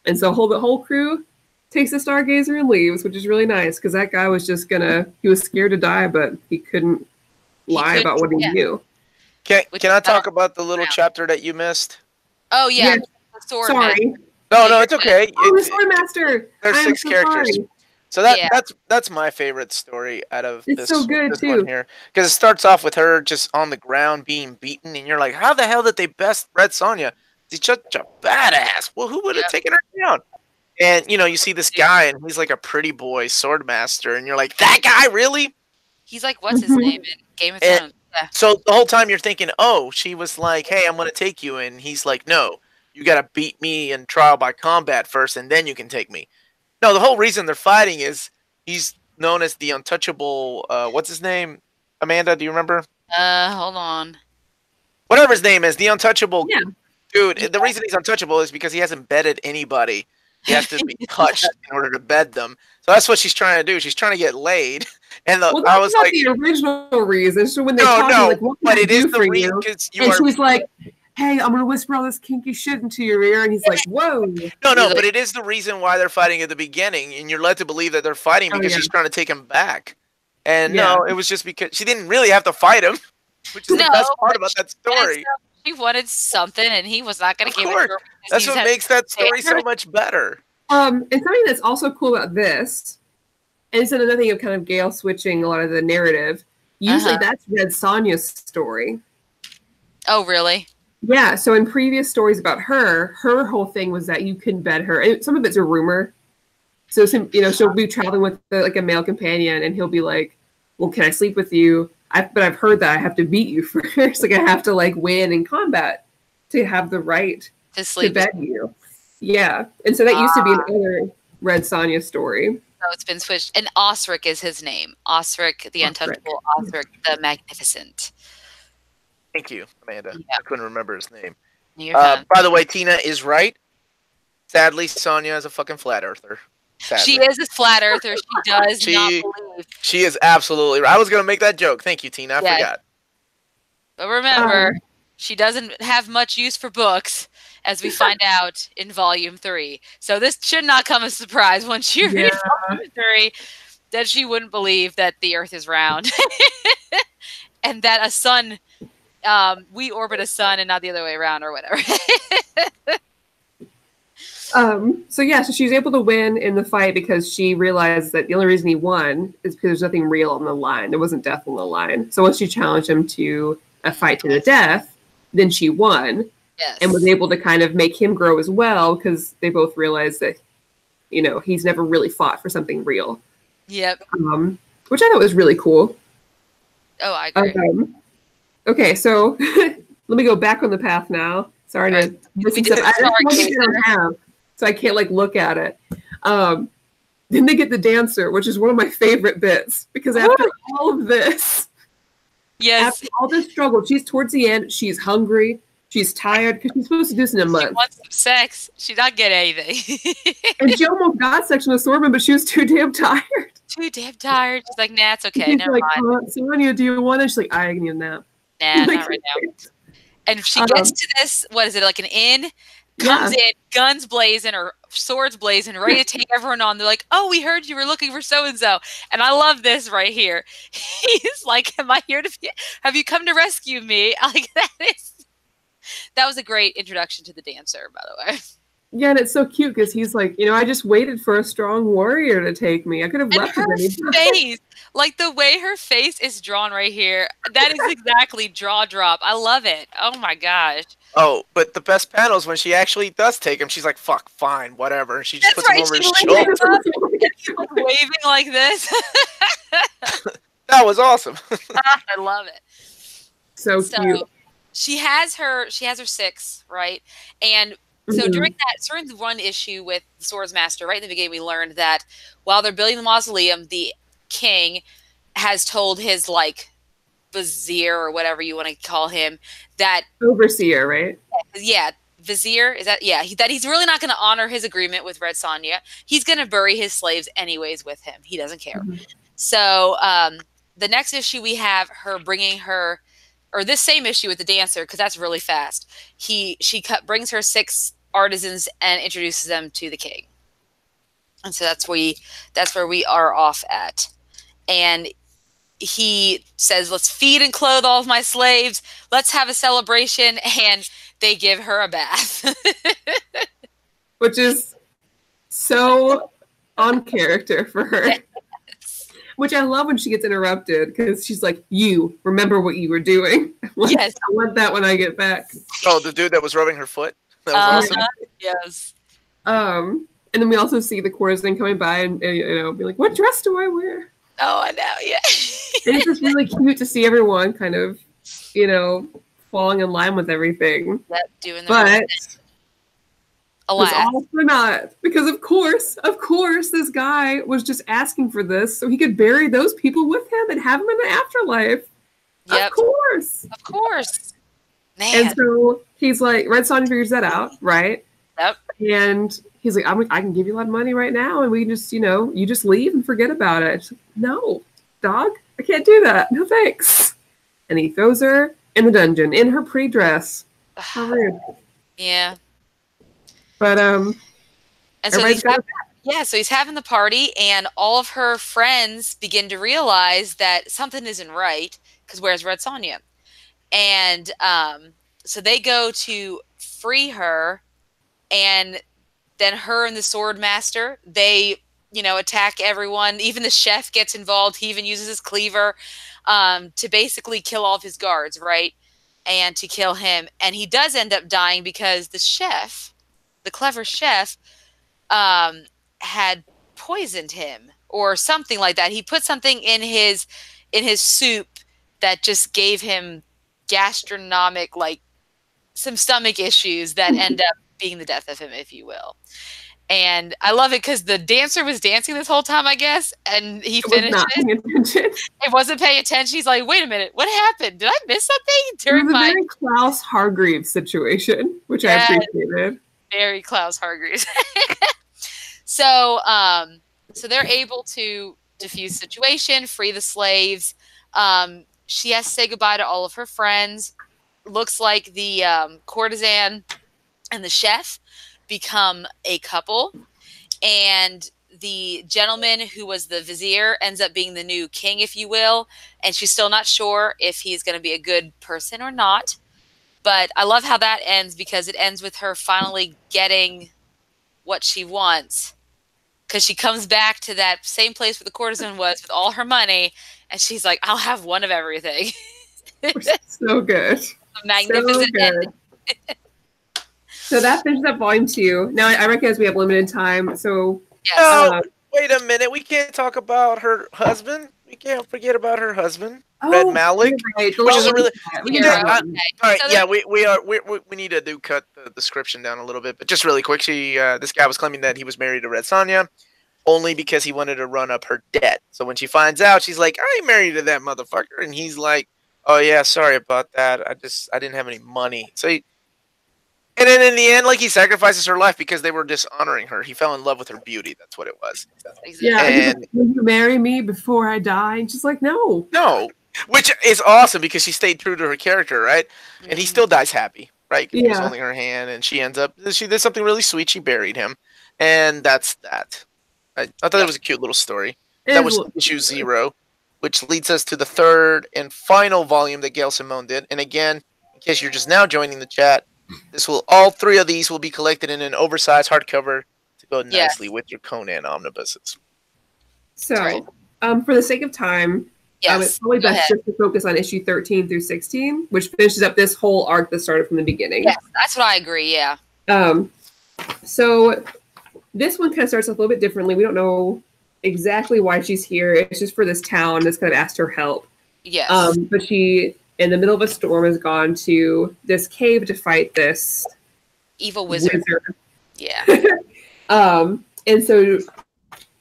And so the whole crew takes the Stargazer and leaves, which is really nice because that guy was he was scared to die, but he couldn't lie about what he knew. Can I talk about the little chapter that you missed? Oh, yeah. The sword sorry. master. No, it's okay. The Sword Master. There's 6 characters. Sorry. So that's my favorite story out of this so good, this one here. Because it starts off with her just on the ground being beaten, and you're like, how the hell did they best Red Sonja? She's such a badass. Well, who would have taken her down? And, you know, you see this guy, and he's like a pretty boy sword master, and you're like, that guy, really? He's like, what's his name in Game of Thrones? Yeah. So the whole time you're thinking, oh, she was like, hey, I'm going to take you. And he's like, no, you got to beat me in trial by combat first, and then you can take me. No, the whole reason they're fighting is he's known as the untouchable, what's his name? Amanda, do you remember? Hold on. Whatever his name is, the untouchable dude. Yeah. The reason he's untouchable is because he hasn't bedded anybody. He has to be touched in order to bed them. So that's what she's trying to do. She's trying to get laid. And I was like, the original reason. So when they like, what but can it I is do the for reason you? because And she was like, hey, I'm gonna whisper all this kinky shit into your ear, and he's like, whoa. No, but it is the reason why they're fighting at the beginning, and you're led to believe that they're fighting because she's trying to take him back. And no, it was just because she didn't really have to fight him, which is the best part about that story. She wanted something, and he was not going to give it to her. That's what makes that story so much better. And something that's also cool about this, and it's another thing of kind of Gail switching a lot of the narrative. Usually, that's Red Sonja's story. Oh, really? Yeah. So in previous stories about her whole thing was that you couldn't bed her. And some of it's a rumor. So she'll be traveling with like a male companion, and he'll be like, "Well, can I sleep with you? But I've heard that I have to beat you first. Like I have to like win in combat to have the right to bed you." Yeah. And so that used to be another Red Sonja story. So it's been switched. And Osric is his name. Osric, the untouchable Osric, the magnificent. Thank you, Amanda. I couldn't remember his name. By the way, Tina is right. Sadly, Sonja is a fucking flat earther. Sadly. She is a flat earther. She does not believe. She is absolutely right. I was going to make that joke. Thank you, Tina. I forgot. But remember, she doesn't have much use for books, as we find out in Volume 3. So this should not come as a surprise once you read Volume 3 that she wouldn't believe that the Earth is round. And that a sun we orbit a sun and not the other way around or whatever. So she's able to win in the fight because she realized that the only reason he won is because there's nothing real on the line. There wasn't death on the line. So once she challenged him to a fight to the death, then she won. Yes. And was able to kind of make him grow as well because they both realized that, he's never really fought for something real. Yep. Which I thought was really cool. Oh, I agree. Okay, so let me go back on the path now. Sorry to listen to I don't have, so I can't look at it. Then they get the dancer, which is one of my favorite bits because after all of this, after all this struggle, she's towards the end. She's hungry. She's tired because she's supposed to do this in a month. She wants some sex. She not get anything. And she almost got section of Swordman, but she was too damn tired. She's like, nah, it's okay. Never mind. Sonja, do you want it? She's like, I need a nap. Nah, not right now. And she gets to this, what is it, like an inn? Comes in, guns blazing or swords blazing, ready to take everyone on. They're like, oh, we heard you were looking for so-and-so. And I love this right here. He's like, am I here have you come to rescue me? Like, that was a great introduction to the dancer, by the way. Yeah, and it's so cute because he's like, I just waited for a strong warrior to take me. I could have left her face, like the way her face is drawn right here. That is exactly jaw drop. I love it. Oh my gosh. Oh, but the best panel is when she actually does take him. She's like, "Fuck, fine, whatever." And she just puts him over his shoulder. And waving like this. That was awesome. I love it. So cute. She has her 6, right? And so during the one issue with the Swordsmaster, right in the beginning, we learned that while they're building the mausoleum, the king has told his vizier or whatever you want to call him that overseer, right? Yeah, vizier is that? Yeah, that he's really not going to honor his agreement with Red Sonja. He's going to bury his slaves anyways with him. He doesn't care. So the next issue we have her bringing her. Or this same issue with the dancer, because that's really fast. She brings her 6 artisans and introduces them to the king, and so that's where we are off at. And he says, "Let's feed and clothe all of my slaves. Let's have a celebration." And they give her a bath, which is so on character for her. Which I love when she gets interrupted because she's like, "You remember what you were doing?" Yes, I want that when I get back. Oh, the dude that was rubbing her foot. That was awesome. Yes. And then we also see the courtesan coming by and be like, "What dress do I wear?" Oh, I know. Yeah. And it's just really cute to see everyone kind of, falling in line with everything. Yep, doing the but. Alas. All for naught. Because of course, this guy was just asking for this so he could bury those people with him and have them in the afterlife. Yep. Of course. Man. And so he's like, Red Sonja figures that out, right? Yep. And he's like, I can give you a lot of money right now, and we can just, you just leave and forget about it. Like, no, dog, I can't do that. No thanks. And he throws her in the dungeon in her dress. How rude. Yeah. But and so he's having the party, and all of her friends begin to realize that something isn't right because where's Red Sonja? And so they go to free her, and then her and the Swordmaster, they attack everyone. Even the chef gets involved. He even uses his cleaver to basically kill all of his guards, right? And to kill him, and he does end up dying because the chef. The clever chef had poisoned him or something like that. He put something in his soup that just gave him gastronomic, some stomach issues that end up being the death of him, if you will. And I love it because the dancer was dancing this whole time, I guess, and he finished it. It wasn't paying attention. He's like, wait a minute, what happened? Did I miss something? It was a very Klaus Hargreaves situation, which I appreciated. Very Klaus Hargreaves. So they're able to defuse the situation, free the slaves. She has to say goodbye to all of her friends. Looks like the courtesan and the chef become a couple. And the gentleman who was the vizier ends up being the new king, if you will, and she's still not sure if he's going to be a good person or not. But I love how that ends, because it ends with her finally getting what she wants, because she comes back to that same place where the courtesan was with all her money, and she's like, I'll have one of everything. So good. Magnificent. So good. So that finishes up volume 2. Now I recognize we have limited time, so Yes. No, wait a minute. We can't talk about her husband. We can't forget about her husband, Red Malik. Right. Which is a really We can talk about all right. So Yeah, we need to cut the description down a little bit, but just really quick. This guy was claiming that he was married to Red Sonja only because he wanted to run up her debt. So when she finds out, she's like, I ain't married to that motherfucker, and he's like, oh yeah, sorry about that. I didn't have any money. And then in the end, like, he sacrifices her life because they were dishonoring her. He fell in love with her beauty. That's what it was. Yeah. And will you marry me before I die? And she's like, no. No. Which is awesome because she stayed true to her character, right? And he still dies happy, right? He was holding her hand, and she did something really sweet. She buried him. And that's that. I thought it was a cute little story. That was issue 0, which leads us to the 3rd and final volume that Gail Simone did. And again, in case you're just now joining the chat, all 3 of these will be collected in an oversized hardcover to go nicely with your Conan omnibuses. So, for the sake of time, it's probably best just to focus on issue 13 through 16, which finishes up this whole arc that started from the beginning. Yes, that's what I agree, yeah. So this one kind of starts off a little bit differently. We don't know exactly why she's here. It's just for this town that's kind of asked her help. Yes. But she, in the middle of a storm, has gone to this cave to fight this evil wizard. Yeah. And so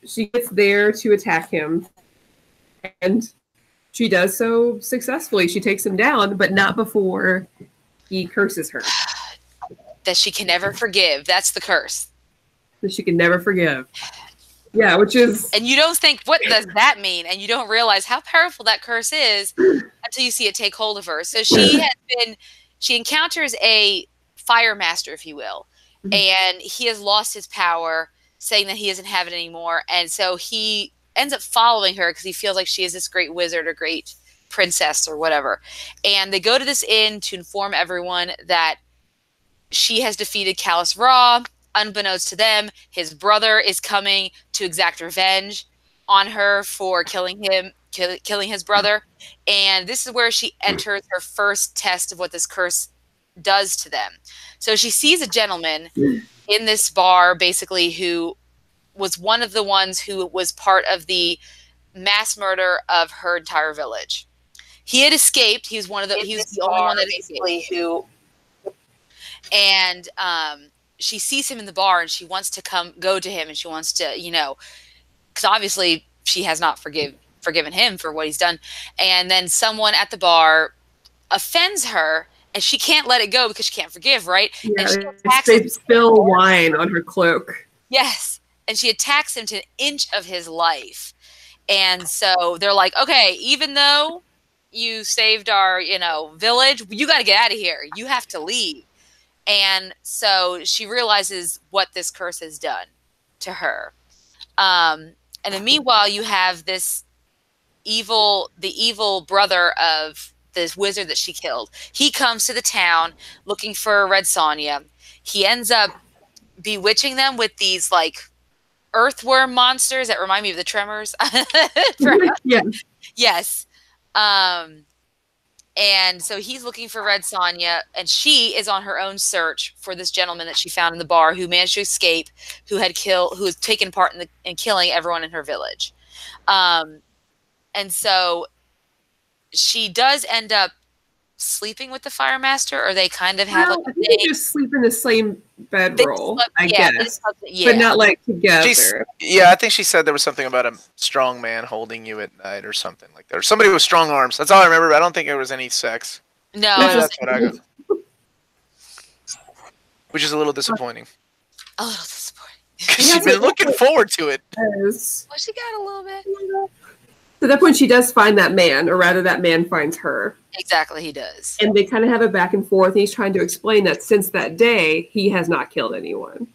she gets there to attack him, and she does so successfully. She takes him down, but not before he curses her. That she can never forgive. That's the curse. That she can never forgive. Yeah, which is... And you don't think, what does that mean? And you don't realize how powerful that curse is until you see it take hold of her. So she encounters a fire master, if you will, and he has lost his power, saying that he doesn't have it anymore. And so he ends up following her because he feels like she is this great wizard or great princess or whatever. And they go to this inn to inform everyone that she has defeated Callus Raw. Unbeknownst to them, his brother is coming to exact revenge on her for killing his brother. And this is where she enters her first test of what this curse does to them. So she sees a gentleman in this bar, basically, who was one of the ones who was part of the mass murder of her entire village. He had escaped. He was the only one that escaped. And she sees him in the bar, and she wants to go to him, and she wants to, because obviously she has not forgiven him for what he's done. And then someone at the bar offends her, and she can't let it go because she can't forgive, right? Yeah, and they spill wine on her cloak. Yes, and she attacks him to an inch of his life. And so they're like, okay, even though you saved our, village, you got to get out of here. You have to leave. And so she realizes what this curse has done to her. And then meanwhile, you have the evil brother of this wizard that she killed. He comes to the town looking for Red Sonja. He ends up bewitching them with these like earthworm monsters that remind me of the Tremors. Yeah. Yes. And so he's looking for Red Sonja, and she is on her own search for this gentleman that she found in the bar who managed to escape, who had taken part in killing everyone in her village. And so she does end up sleeping with the fire master, or they kind of have I think they just sleep in the same bedroll, I guess. But not like together. I think she said there was something about a strong man holding you at night or something like that. Or somebody with strong arms. That's all I remember. I don't think there was any sex. No. That's what I got. Which is a little disappointing. A little disappointing. She's been looking forward to it. Well, she got a little bit. So at that point, she does find that man, or rather that man finds her. Exactly, he does. And they kind of have a back and forth. And he's trying to explain that since that day, he has not killed anyone.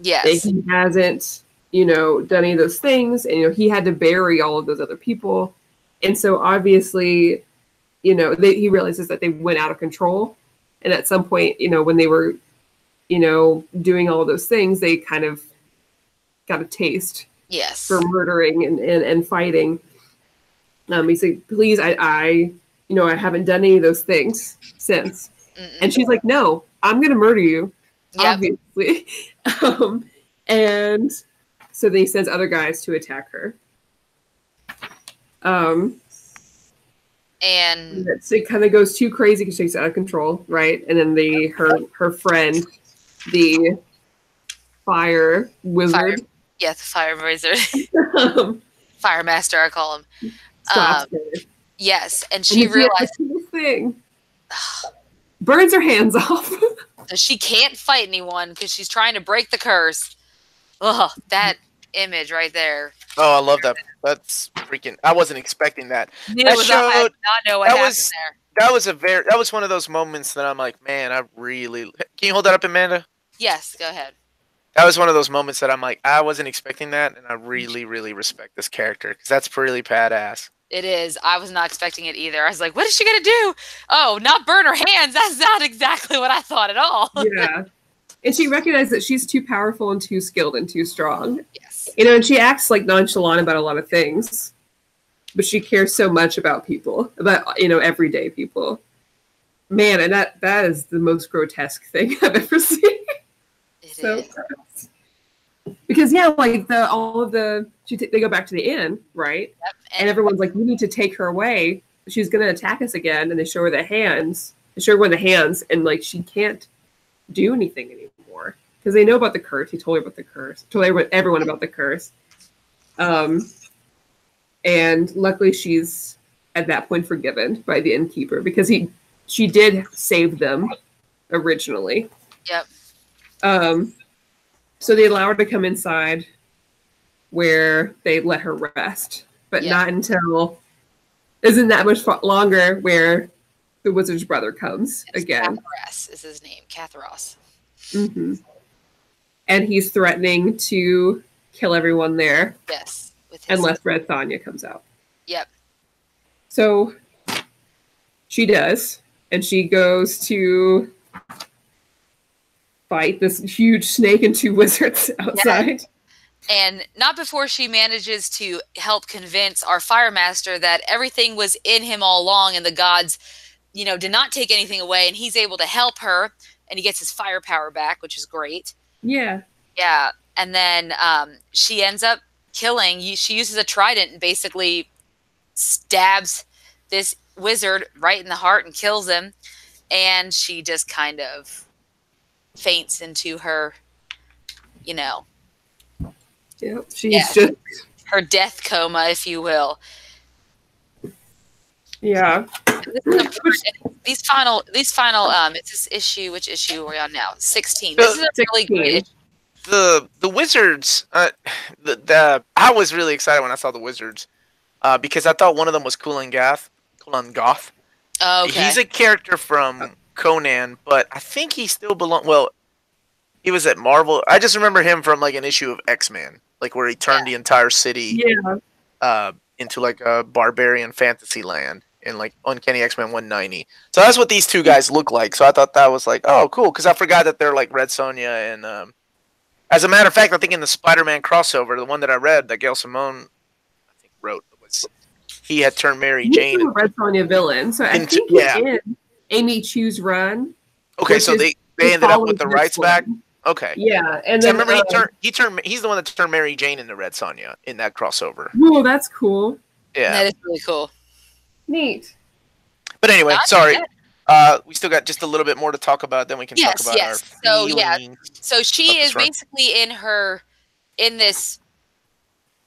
Yes. That he hasn't you know, done any of those things. And, you know, he had to bury all of those other people. And so obviously, you know, he realizes that they went out of control. And at some point, you know, when they were, you know, doing all of those things, they kind of got a taste for murdering and fighting. He's like, please, I you know, I haven't done any of those things since. And she's like, no, I'm going to murder you, obviously. And so then he sends other guys to attack her. And it kind of goes too crazy because she's out of control, right? And then her friend, the fire wizard. The fire wizard. Fire master, I call him. Stops her. Yes, and she realized burns her hands off. So she can't fight anyone because she's trying to break the curse. Oh, that image right there. Oh, I love that. That's freaking. I wasn't expecting that. I did not know what happened there. That was one of those moments that I'm like, man, I really. Can you hold that up, Amanda? Yes, go ahead. That was one of those moments that I'm like, I wasn't expecting that, and I really, really respect this character because that's really badass. It is. I was not expecting it either. I was like, what is she going to do? Oh, not burn her hands. That's not exactly what I thought at all. Yeah. And she recognized that she's too powerful and too skilled and too strong. Yes. You know, and she acts like nonchalant about a lot of things. But she cares so much about people, about, you know, everyday people. Man, and that is the most grotesque thing I've ever seen. It so is. Gross. Because like they go back to the inn, right? Yep. And everyone's like, "We need to take her away. She's going to attack us again." And they show her the hands. They show her one of the hands, and like she can't do anything anymore because they know about the curse. He told her about the curse. Told everyone about the curse. And luckily, she's at that point forgiven by the innkeeper because she did save them originally. Yep. So they allow her to come inside where they let her rest, but not until isn't that much longer where the wizard's brother comes again. Cathras is his name, Cathras. Mm-hmm. And he's threatening to kill everyone there. Yes. Unless Red Sonja comes out. Yep. So she does, and she goes to fight this huge snake and two wizards outside. Yeah. And not before she manages to help convince our fire master that everything was in him all along and the gods, you know, did not take anything away, and he's able to help her and he gets his firepower back, which is great. Yeah. Yeah. And then she ends up killing. She uses a trident and basically stabs this wizard right in the heart and kills him. And she just kind of faints into her, you know. Yep, she's just her death coma, if you will. Yeah. These final it's this issue. Which issue are we on now? 16. This is a really great issue. The wizards. I was really excited when I saw the wizards because I thought one of them was Kulan Gath. Oh, okay. He's a character from Conan, but I think he still belongs. Well, he was at Marvel. I just remember him from like an issue of X-Men, like where he turned the entire city into like a barbarian fantasy land in like Uncanny X-Men 190. So that's what these two guys look like. So I thought that was like, oh, cool, because I forgot that they're like Red Sonja and. As a matter of fact, I think in the Spider-Man crossover, the one that I read, that Gail Simone, I think wrote, was he had turned Mary Jane. A Red Sonja villain, so I think in Amy Chu's run. Okay, so they ended up with the rights back. Okay. Yeah, and then I remember he's the one that turned Mary Jane into Red Sonja in that crossover. Oh, that's cool. Yeah, that is really cool. Neat. But anyway, sorry. We still got just a little bit more to talk about. Then we can talk about our feelings. So she is basically in this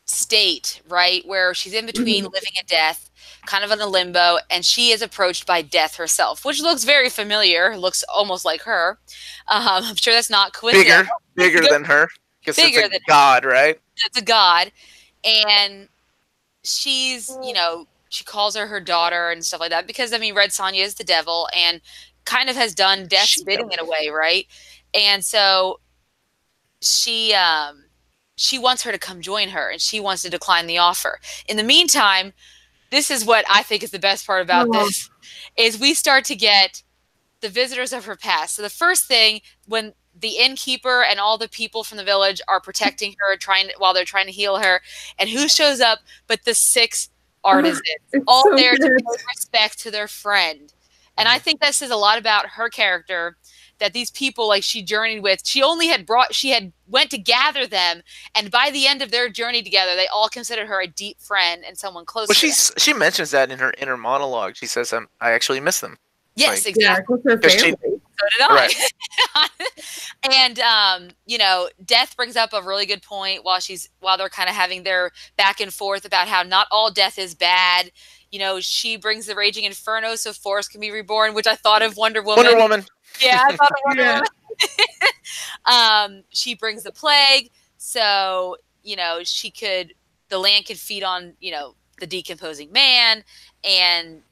state, right, where she's in between living and death, kind of in a limbo, and she is approached by death herself, which looks very familiar. Looks almost like her. I'm sure that's not coincidental. Bigger than her, because it's a god, right? It's a god, and she's she calls her daughter and stuff like that because, I mean, Red Sonja is the devil and kind of has done death's bidding in a way, right? And so she she wants her to come join her, and she wants to decline the offer. In the meantime, this is what I think is the best part about this, is we start to get the visitors of her past. So the first thing, when the innkeeper and all the people from the village are protecting her, while they're trying to heal her, and who shows up but the 6 artisans, all so there to pay respect to their friend. And I think that says a lot about her character, that these people, like, she journeyed with, she had went to gather them, and by the end of their journey together, they all considered her a deep friend and someone close to them. She mentions that in her inner monologue. She says, I actually miss them. Yes, like, exactly. Yeah, her family. So did I. Right. And you know, Death brings up a really good point while they're kind of having their back and forth about how not all death is bad. You know, she brings the raging inferno so forests can be reborn, which I thought of Wonder Woman. Wonder Woman. Yeah, I thought of Wonder Woman. She brings the plague, so you know the land could feed on the decomposing man, and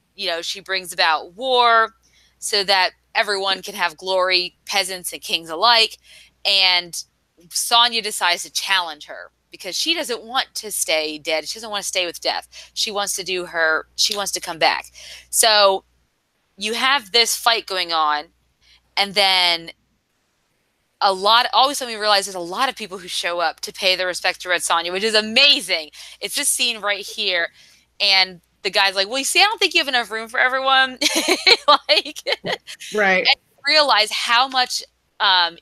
she brings about war so that everyone can have glory, peasants and kings alike. And Sonja decides to challenge her because she doesn't want to stay dead. She doesn't want to stay with death. She wants to come back. So you have this fight going on, and then always when we realize there's a lot of people who show up to pay their respects to Red Sonja, which is amazing. It's this scene right here. And the guy's like, well, you see, I don't think you have enough room for everyone. Right. And realize how much,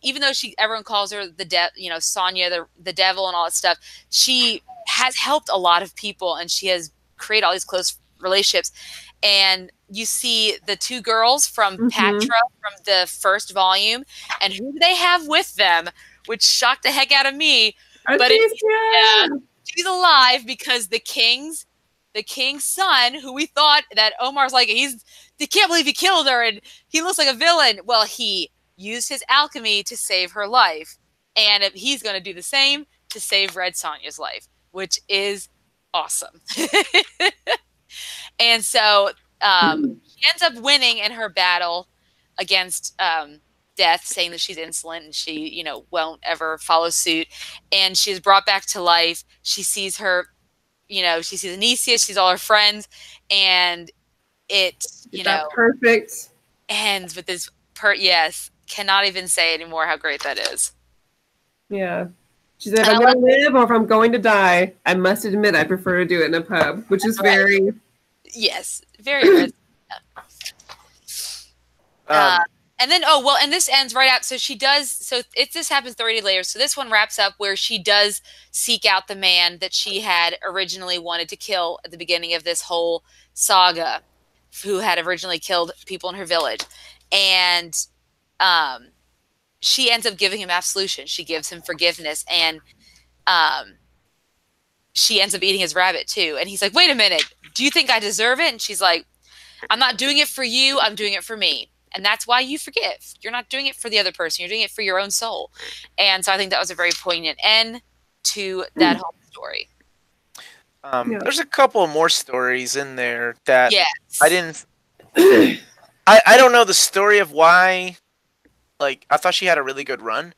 even though everyone calls her Sonja, the devil and all that stuff, she has helped a lot of people, and she has created all these close relationships. And you see the 2 girls from Patra from the first volume, and who do they have with them, which shocked the heck out of me. But she's alive because the king's son, who we thought that Omar's like, they can't believe he killed her and he looks like a villain. Well, he used his alchemy to save her life, and he's going to do the same to save Red Sonja's life, which is awesome. And so she ends up winning in her battle against Death, saying that she's insolent and she, won't ever follow suit. And she's brought back to life. She sees her, she sees Anicia, she sees all her friends, and it, perfect. Ends with this cannot even say anymore how great that is. Yeah. She said, if I'm going to live or if I'm going to die, I must admit I prefer to do it in a pub, which is very... Yes, very good. And then, and this ends right out. So this happens 30 days later. So this one wraps up where she does seek out the man that she had originally wanted to kill at the beginning of this whole saga, who had originally killed people in her village. And she ends up giving him absolution. She gives him forgiveness, and she ends up eating his rabbit too. And he's like, wait a minute, do you think I deserve it? And she's like, I'm not doing it for you. I'm doing it for me. And that's why you forgive. You're not doing it for the other person. You're doing it for your own soul. And so I think that was a very poignant end to that whole story. There's a couple more stories in there that I didn't... I don't know the story of why. Like, I thought she had a really good run,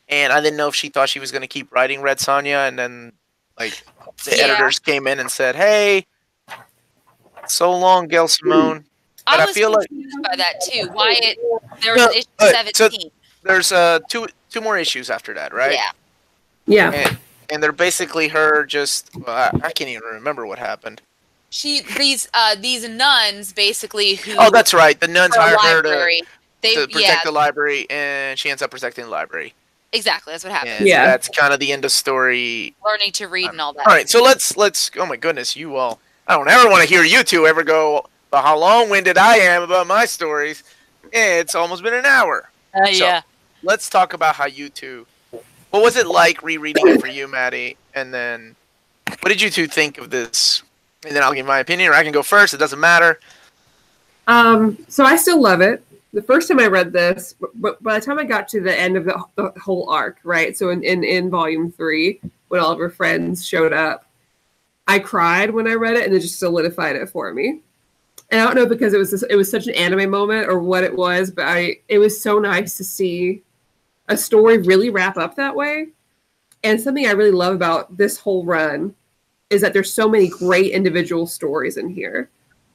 and I didn't know if she thought she was going to keep writing Red Sonja, and then, like, the editors came in and said, hey, so long, Gail Simone. But I feel confused by that, too. Why there was issue 17. So there's two more issues after that, right? Yeah. And they're basically her just... I can't even remember what happened. These nuns, basically, who... Oh, that's right. The nuns hired her to protect the library, and she ends up protecting the library. Exactly, that's what happened. Yeah, so that's kind of the end of story. Learning to read and all that. All right, so let's. Oh my goodness, you all! I don't ever want to hear you two ever go about how long-winded I am about my stories. It's almost been an hour. Yeah. Let's talk about how you two. What was it like rereading it for you, Maddie? And then, what did you two think of this? And then I'll give my opinion, or I can go first. It doesn't matter. So I still love it. The first time I read this, but by the time I got to the end of the whole arc, right? So in volume 3, when all of her friends showed up, I cried when I read it, and it just solidified it for me. And I don't know because it was such an anime moment or what it was, but it was so nice to see a story really wrap up that way. And something I really love about this whole run is that there's so many great individual stories in here.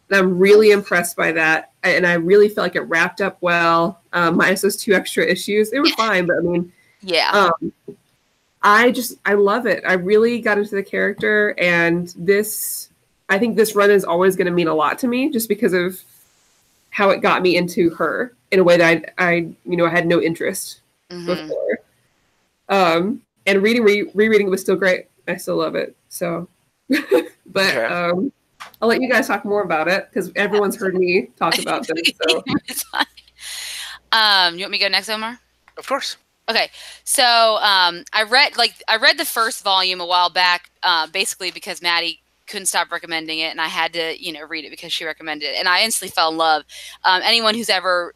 And I'm really impressed by that. And I really feel like it wrapped up well, minus those 2 extra issues. They were fine, but I mean, I love it. I really got into the character, and I think this run is always going to mean a lot to me just because of how it got me into her in a way that I had no interest before. And rereading was still great. I still love it. So, but I'll let you guys talk more about it because everyone's heard me talk about this. So. You want me to go next, Omar? Of course. Okay, so I read the first volume a while back, basically because Maddie couldn't stop recommending it, and I had to read it because she recommended it, and I instantly fell in love. Anyone who's ever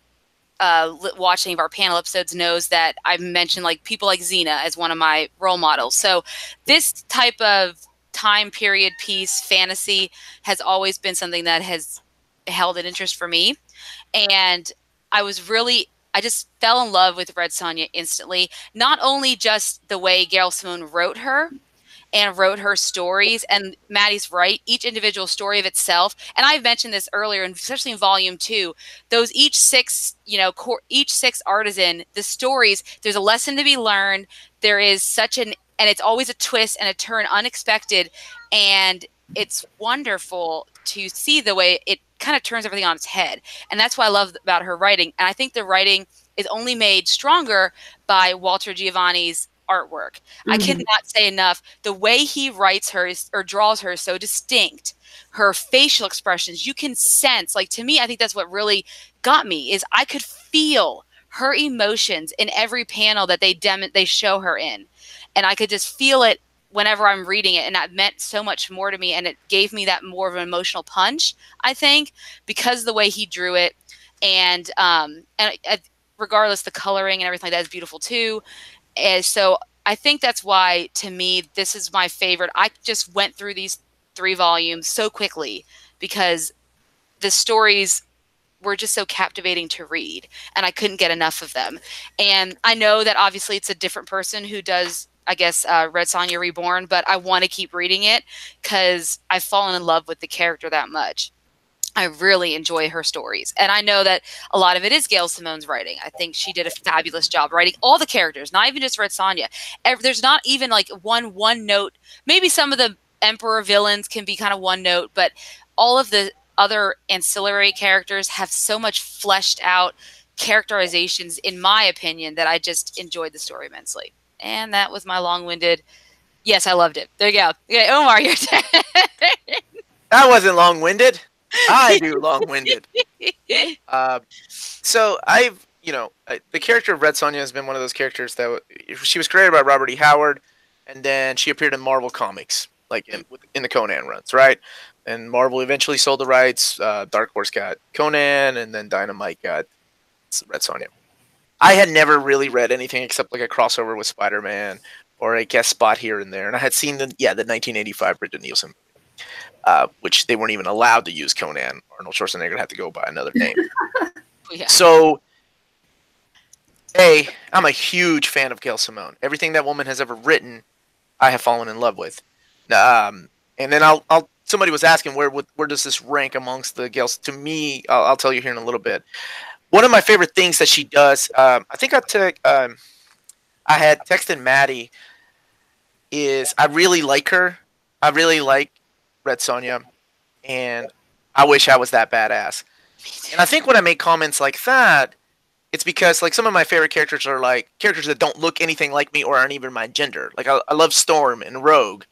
watched any of our panel episodes knows that I've mentioned people like Xena as one of my role models. So this type of time period piece fantasy has always been something that has held an interest for me, and I just fell in love with Red Sonja instantly. Not only just the way Gail Simone wrote her and wrote her stories, and Maddie's right, each individual story of itself. And I mentioned this earlier, and especially in volume 2, those each 6 artisan, the stories, there's a lesson to be learned. There is and it's always a twist and a turn unexpected. And it's wonderful to see the way it kind of turns everything on its head. And that's what I love about her writing. And I think the writing is only made stronger by Walter Giovanni's artwork. I cannot say enough. The way he writes her or draws her is so distinct. Her facial expressions, you can sense, to me, I think that's what really got me, is I could feel her emotions in every panel that they show her in. And I could just feel it whenever I'm reading it, and that meant so much more to me, and it gave me that more of an emotional punch, I think, because of the way he drew it, and regardless, the coloring and everything like that is beautiful too. And so I think that's why, to me, this is my favorite. I just went through these 3 volumes so quickly because the stories were just so captivating to read, and I couldn't get enough of them. And I know that obviously it's a different person who does, I guess, Red Sonja Reborn, but I want to keep reading it because I've fallen in love with the character that much. I really enjoy her stories. And I know that a lot of it is Gail Simone's writing. I think she did a fabulous job writing all the characters, not even just Red Sonja. There's not even one note. Maybe some of the Emperor villains can be kind of one note, but all of the other ancillary characters have so much fleshed out characterizations, in my opinion, that I just enjoyed the story immensely. And that was my long-winded, yes, I loved it. There you go. Okay, Omar, your turn. That wasn't long-winded. I do long-winded. So the character of Red Sonja has been one of those characters that she was created by Robert E. Howard, and then she appeared in Marvel Comics, in the Conan runs, right? And Marvel eventually sold the rights. Dark Horse got Conan, and then Dynamite got Red Sonja. I had never really read anything except a crossover with Spider-Man or a guest spot here and there, and I had seen the 1985 Bridget Nielsen, which they weren't even allowed to use Conan. Arnold Schwarzenegger had to go by another name. Yeah. So, I'm a huge fan of Gail Simone. Everything that woman has ever written, I have fallen in love with. And then somebody was asking where does this rank amongst the Gails? To me, I'll tell you here in a little bit. One of my favorite things that she does, I think I had texted Maddie, is I really like her. I really like Red Sonja, and I wish I was that badass. And I think when I make comments like that, it's because some of my favorite characters are characters that don't look anything like me or aren't even my gender. I love Storm and Rogue,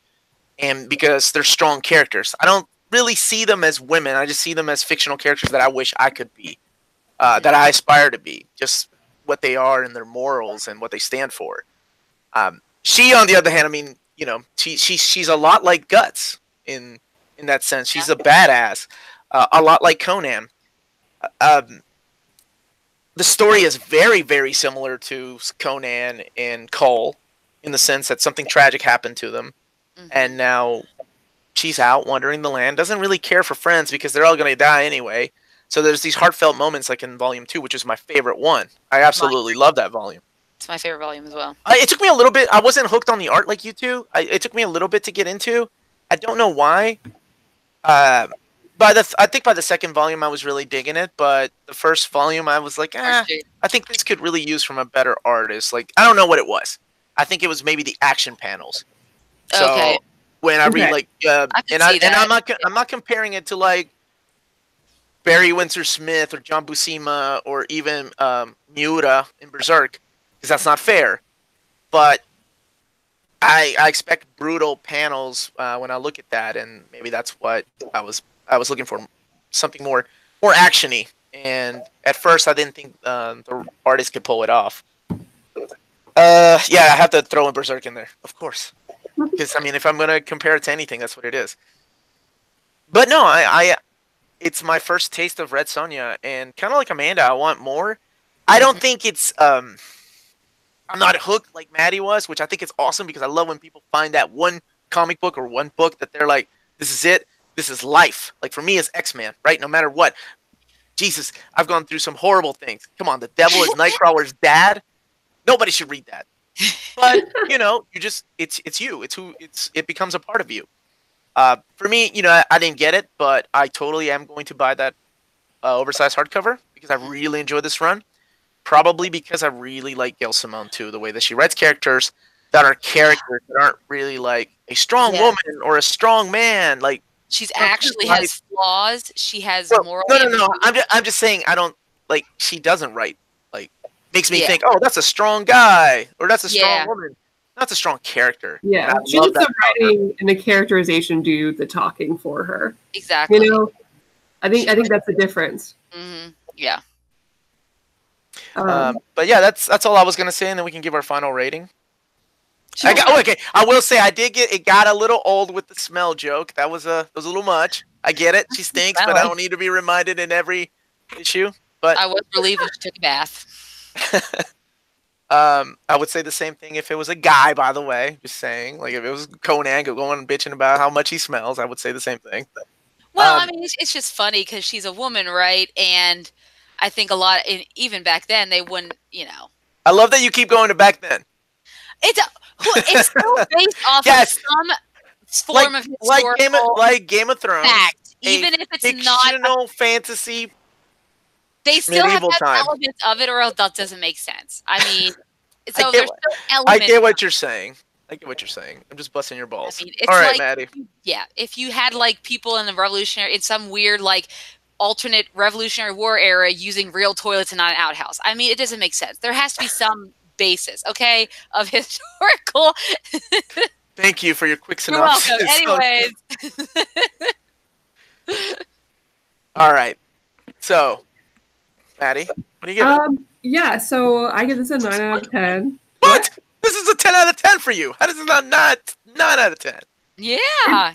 and because they're strong characters. I don't really see them as women. I just see them as fictional characters that I wish I could be, that I aspire to be, just what they are and their morals and what they stand for. She, on the other hand, I mean, she's a lot like Guts in that sense. She's a badass, a lot like Conan. The story is very, very similar to Conan and Cole in the sense that something tragic happened to them, and now she's out wandering the land, doesn't really care for friends because they're all going to die anyway. So there's these heartfelt moments in Volume 2, which is my favorite one. I absolutely love that volume. It's my favorite volume as well. It took me a little bit. I wasn't hooked on the art like you two. It took me a little bit to get into. I don't know why. I think by the second volume I was really digging it, but the first volume I was like, I think this could really use from a better artist. Like, I don't know what it was. I think it was maybe the action panels. So when I read like, I'm not comparing it to like Barry Windsor Smith or John Buscema or even Miura in Berserk, because that's not fair. But I expect brutal panels when I look at that, and maybe that's what I was looking for, something more actiony. And at first, I didn't think the artist could pull it off. Yeah, I have to throw in Berserk in there, of course, because I mean, if I'm gonna compare it to anything, that's what it is. But no, it's my first taste of Red Sonja, and kind of like Amanda, I want more. I don't think it's I'm not hooked like Maddie was, which I think is awesome because I love when people find that one comic book or one book that they're like, this is it, this is life. Like for me, it's X-Men, right? No matter what. Jesus, I've gone through some horrible things. Come on, the devil is Nightcrawler's dad. Nobody should read that. But you know, it's you. It becomes a part of you. For me, you know, I didn't get it, but I totally am going to buy that oversized hardcover because I really enjoyed this run. Probably because I really like Gail Simone too, the way that she writes characters that aren't really like a strong woman or a strong man. Like she's actually has flaws. She has moral. No. I'm just saying I don't like. She doesn't write like makes me think. Oh, that's a strong guy or that's a strong woman. That's a strong character. Yeah, she lets the writing and the characterization do the talking for her. Exactly. You know, I think that's the difference. Mm-hmm. Yeah. But yeah, that's all I was gonna say, and then we can give our final rating. Okay. I will say it got a little old with the smell joke. That was a little much. I get it. She stinks, but I don't need to be reminded in every issue. But I was relieved when she took a bath. I would say the same thing if it was a guy. By the way, just saying, like if it was Conan going and bitching about how much he smells, I would say the same thing. Well, I mean, it's just funny because she's a woman, right? And I think a lot, even back then, they wouldn't, you know. I love that you keep going to back then. It's still based off of some form of historical like Game of Thrones. Fact, even if it's not fictional fantasy. They still have elements of it, or else that doesn't make sense. I mean, so there's still elements. I get what you're saying. I'm just busting your balls. I mean, it's all right, like, Maddie. Yeah, if you had like people in the Revolutionary, in some weird like alternate Revolutionary War era using real toilets and not an outhouse. I mean, it doesn't make sense. There has to be some basis, okay, of historical. Thank you for your quick synopsis. You're welcome. Anyways. All right. So, Maddie, what do you give it? Yeah, so I give this a 9 out of 10. What? This is a 10 out of 10 for you. How does it not 9 out of 10? Yeah.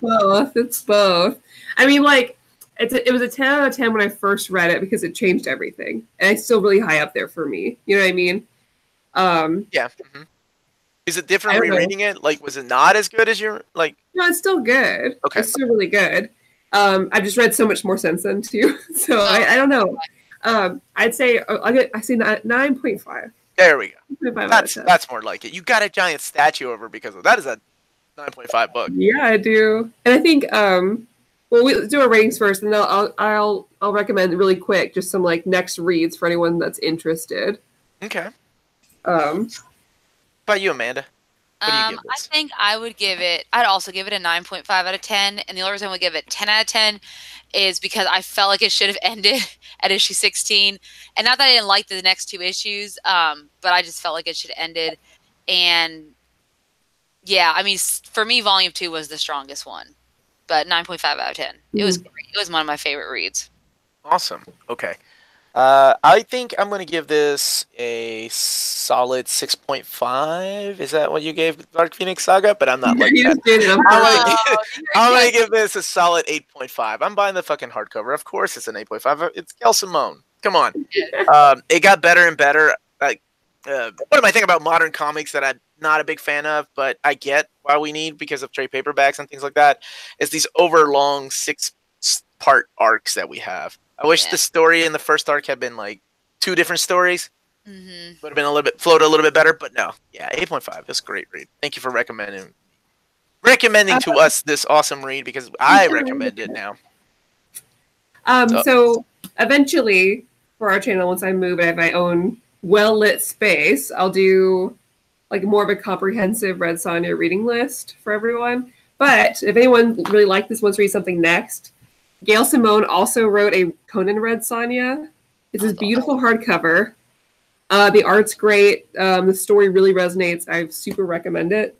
It's both. I mean, like, it was a 10 out of 10 when I first read it because it changed everything. And it's still really high up there for me. You know what I mean? Yeah. Mm-hmm. Is it different rereading it? Like, was it not as good as your, like... No, it's still good. Okay. It's still really good. I've just read so much more since then, too. So, I don't know. I'd say, I say 9.5. There we go. That's more like it. You got a giant statue over because of that. Is a 9.5 book. Yeah, I do. And I think, well, we'll do our ratings first, and then I'll recommend really quick just some like next reads for anyone that's interested. Okay. How about you, Amanda? What do you give this? I think I'd also give it a 9.5 out of 10. And the only reason I would give it 10 out of 10 is because I felt like it should have ended at issue 16. And not that I didn't like the next two issues, but I just felt like it should have ended. And yeah, I mean, for me, volume 2 was the strongest one. But 9.5 out of 10. It was great. It was one of my favorite reads. Awesome. Okay. I think I'm going to give this a solid 6.5. Is that what you gave Dark Phoenix Saga? But I'm not like that. I'm going to give this a solid 8.5. I'm buying the fucking hardcover. Of course it's an 8.5. It's Gail Simone. Come on. It got better and better. Like, what am I thinking about modern comics that I'm not a big fan of, but I get why we need because of trade paperbacks and things like that? It's these overlong 6-part arcs that we have. I wish the story in the first arc had been like 2 different stories, Mm-hmm. Would have been a little bit floated a little bit better, but no. Yeah, 8.5. That's a great read. Thank you for recommending to us this awesome read because I recommend it now. So eventually for our channel, once I move and I have my own well-lit space, I'll do like more of a comprehensive Red Sonja reading list for everyone. But if anyone really liked this, wants to read something next, Gail Simone also wrote a Conan Red Sonja. It's this beautiful hardcover. The art's great. The story really resonates. I super recommend it.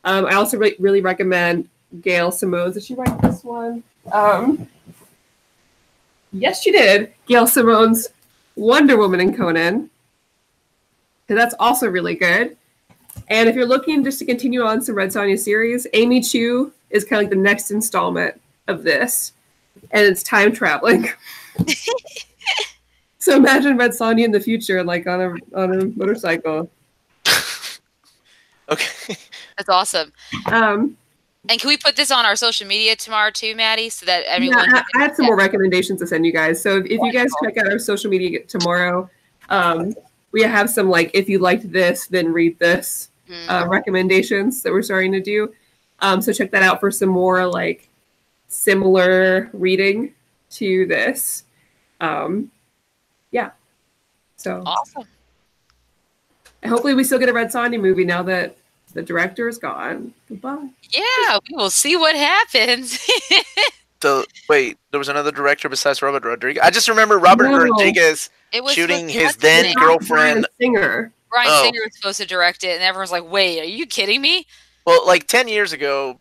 I also really recommend Gail Simone. Did she write this one? Yes, she did. Gail Simone's Wonder Woman and Conan. So that's also really good. And if you're looking just to continue on some Red Sonja series, Amy Chu is kind of like the next installment of this. And it's time traveling. So imagine Red Sonja in the future, like on a motorcycle. Okay. That's awesome. And can we put this on our social media tomorrow too, Maddie, so that everyone? Yeah, I have some more recommendations to send you guys. So if you guys check out our social media tomorrow, we have some like if you liked this, then read this recommendations that we're starting to do. So check that out for some more like similar reading to this. Yeah. So awesome. And hopefully we still get a Red Sonja movie now that the director is gone. Goodbye. Yeah, we will see what happens. So wait, there was another director besides Robert Rodriguez. I just remember Robert Rodriguez shooting his then girlfriend. Singer. Bryan Singer was supposed to direct it, and everyone's like, "Wait, are you kidding me?" Well, like 10 years ago,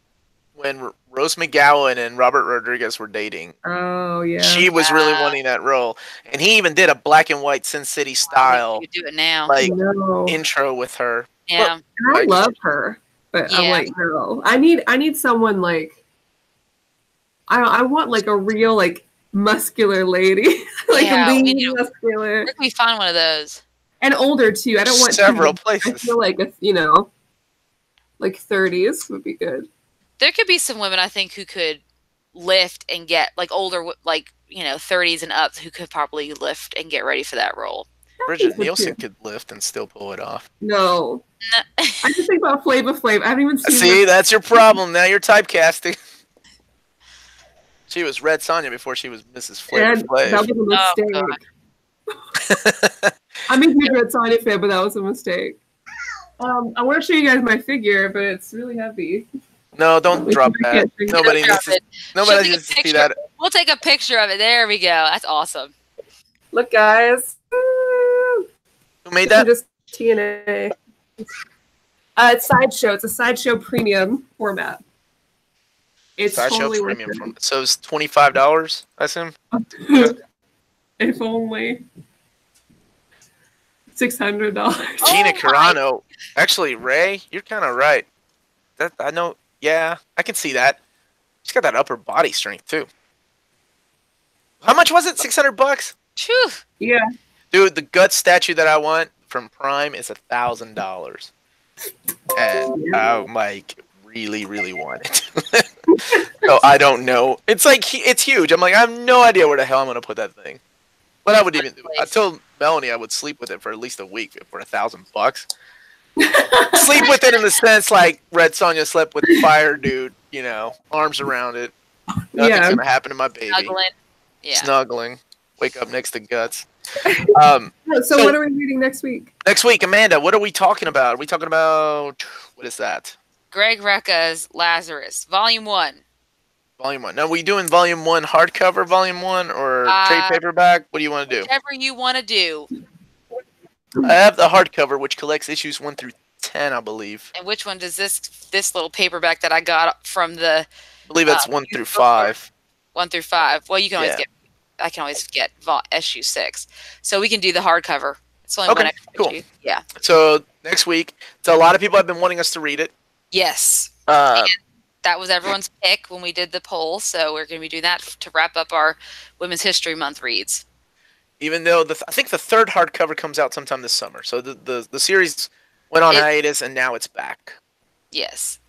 when Rose McGowan and Robert Rodriguez were dating, she was really wanting that role, and he even did a black and white Sin City style, do it now, like intro with her. Yeah, but, I love her, but I'm like, no, I need someone like. I want like a real like muscular lady, like lean, muscular. Where can we find one of those? And older too. I don't want several places. I feel like like 30s would be good. There could be some women I think who could lift and get like older, like 30s and up, who could probably lift and get ready for that role. Bridget Nielsen could lift and still pull it off. No, I just think about Flava Flav. I haven't even seen. See, that's your problem. Now you're typecasting. She was Red Sonja before she was Mrs. Flava Flav. That was a mistake. I'm a huge Red Sonja fan, but that was a mistake. I want to show you guys my figure, but it's really heavy. No, don't drop that. Nobody needs to see that. We'll take a picture of it. There we go. That's awesome. Look, guys. Who made that? Just TNA. It's Sideshow. It's a Sideshow premium format. It's Sideshow totally premium format. So it's $25, I assume? If only. $600. Gina Carano. Actually, Ray, you're kind of right. That I know. Yeah, I can see that. She's got that upper body strength too. How much was it? $600? Phew. Yeah. Dude, the gut statue that I want from Prime is $1,000, and I really, really want it. So I don't know. It's like it's huge. I'm like, I have no idea where the hell I'm gonna put that thing. But I would even do. I told Melanie I would sleep with it for at least a week for $1,000. Sleep with it in the sense like Red Sonja slept with the fire dude, arms around it. Nothing's gonna happen to my baby. Snuggling. Wake up next to guts. So what are we reading next week? Next week, Amanda, what are we talking about? Are we talking about what is that? Greg Rucka's Lazarus, Volume 1. Volume 1. Now, are we doing Volume 1 hardcover, Volume 1, or trade paperback? What do you want to do? Whatever you want to do. I have the hardcover, which collects issues 1 through 10, I believe. And which one does this little paperback that I got from the? I believe that's 1 through 5. 1 through 5. Well, you can always get. I can always get issue 6, so we can do the hardcover. It's only one extra issue. Yeah. So next week, a lot of people have been wanting us to read it. Yes. That was everyone's pick when we did the poll, so we're going to be doing that to wrap up our Women's History Month reads. Even though I think the third hardcover comes out sometime this summer, so the series went on hiatus and now it's back. Yes.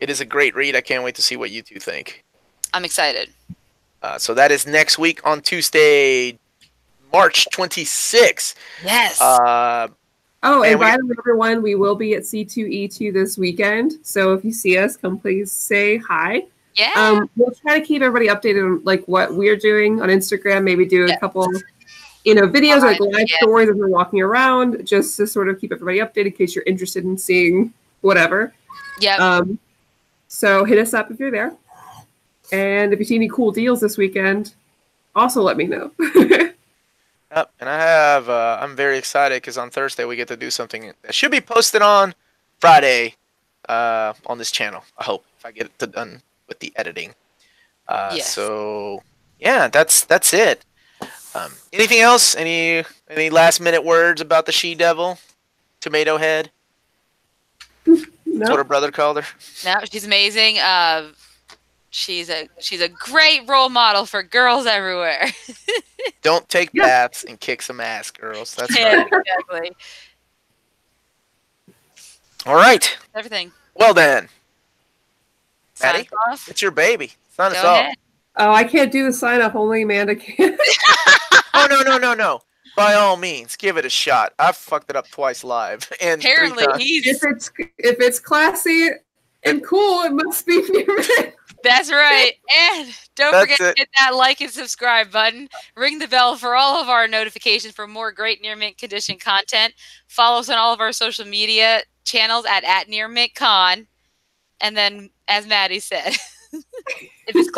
It is a great read. I can't wait to see what you two think. I'm excited. So that is next week on Tuesday, March 26th. Yes. And by the way, everyone, we will be at C2E2 this weekend. So if you see us, come please say hi. Yeah. We'll try to keep everybody updated on like what we're doing on Instagram. Maybe do a couple, videos like live stories as we're walking around, just to sort of keep everybody updated in case you're interested in seeing whatever. Yeah. So hit us up if you're there. And if you see any cool deals this weekend, also let me know. Yep, and I'm very excited because on Thursday we get to do something that should be posted on Friday on this channel. I hope, if I get it done with the editing. Yes. So yeah, that's it. Anything else? Any last minute words about the she-devil, Tomato Head? No. That's what her brother called her. No, she's amazing. She's a great role model for girls everywhere. Don't take baths and kick some ass, girls. That's right. Exactly. All right. Everything. Well then, Maddie, off. it's your baby. Sign us Go off. ahead. Oh, I can't do the sign up. Only Amanda can. Oh no. By all means, give it a shot. I've fucked it up twice live, and Apparently 3 times. If it's classy and cool, it must be favorite. That's right. And don't forget to hit that like and subscribe button. Ring the bell for all of our notifications for more great near mint condition content. Follow us on all of our social media channels at nearmintcon. And then, as Maddie said, if it's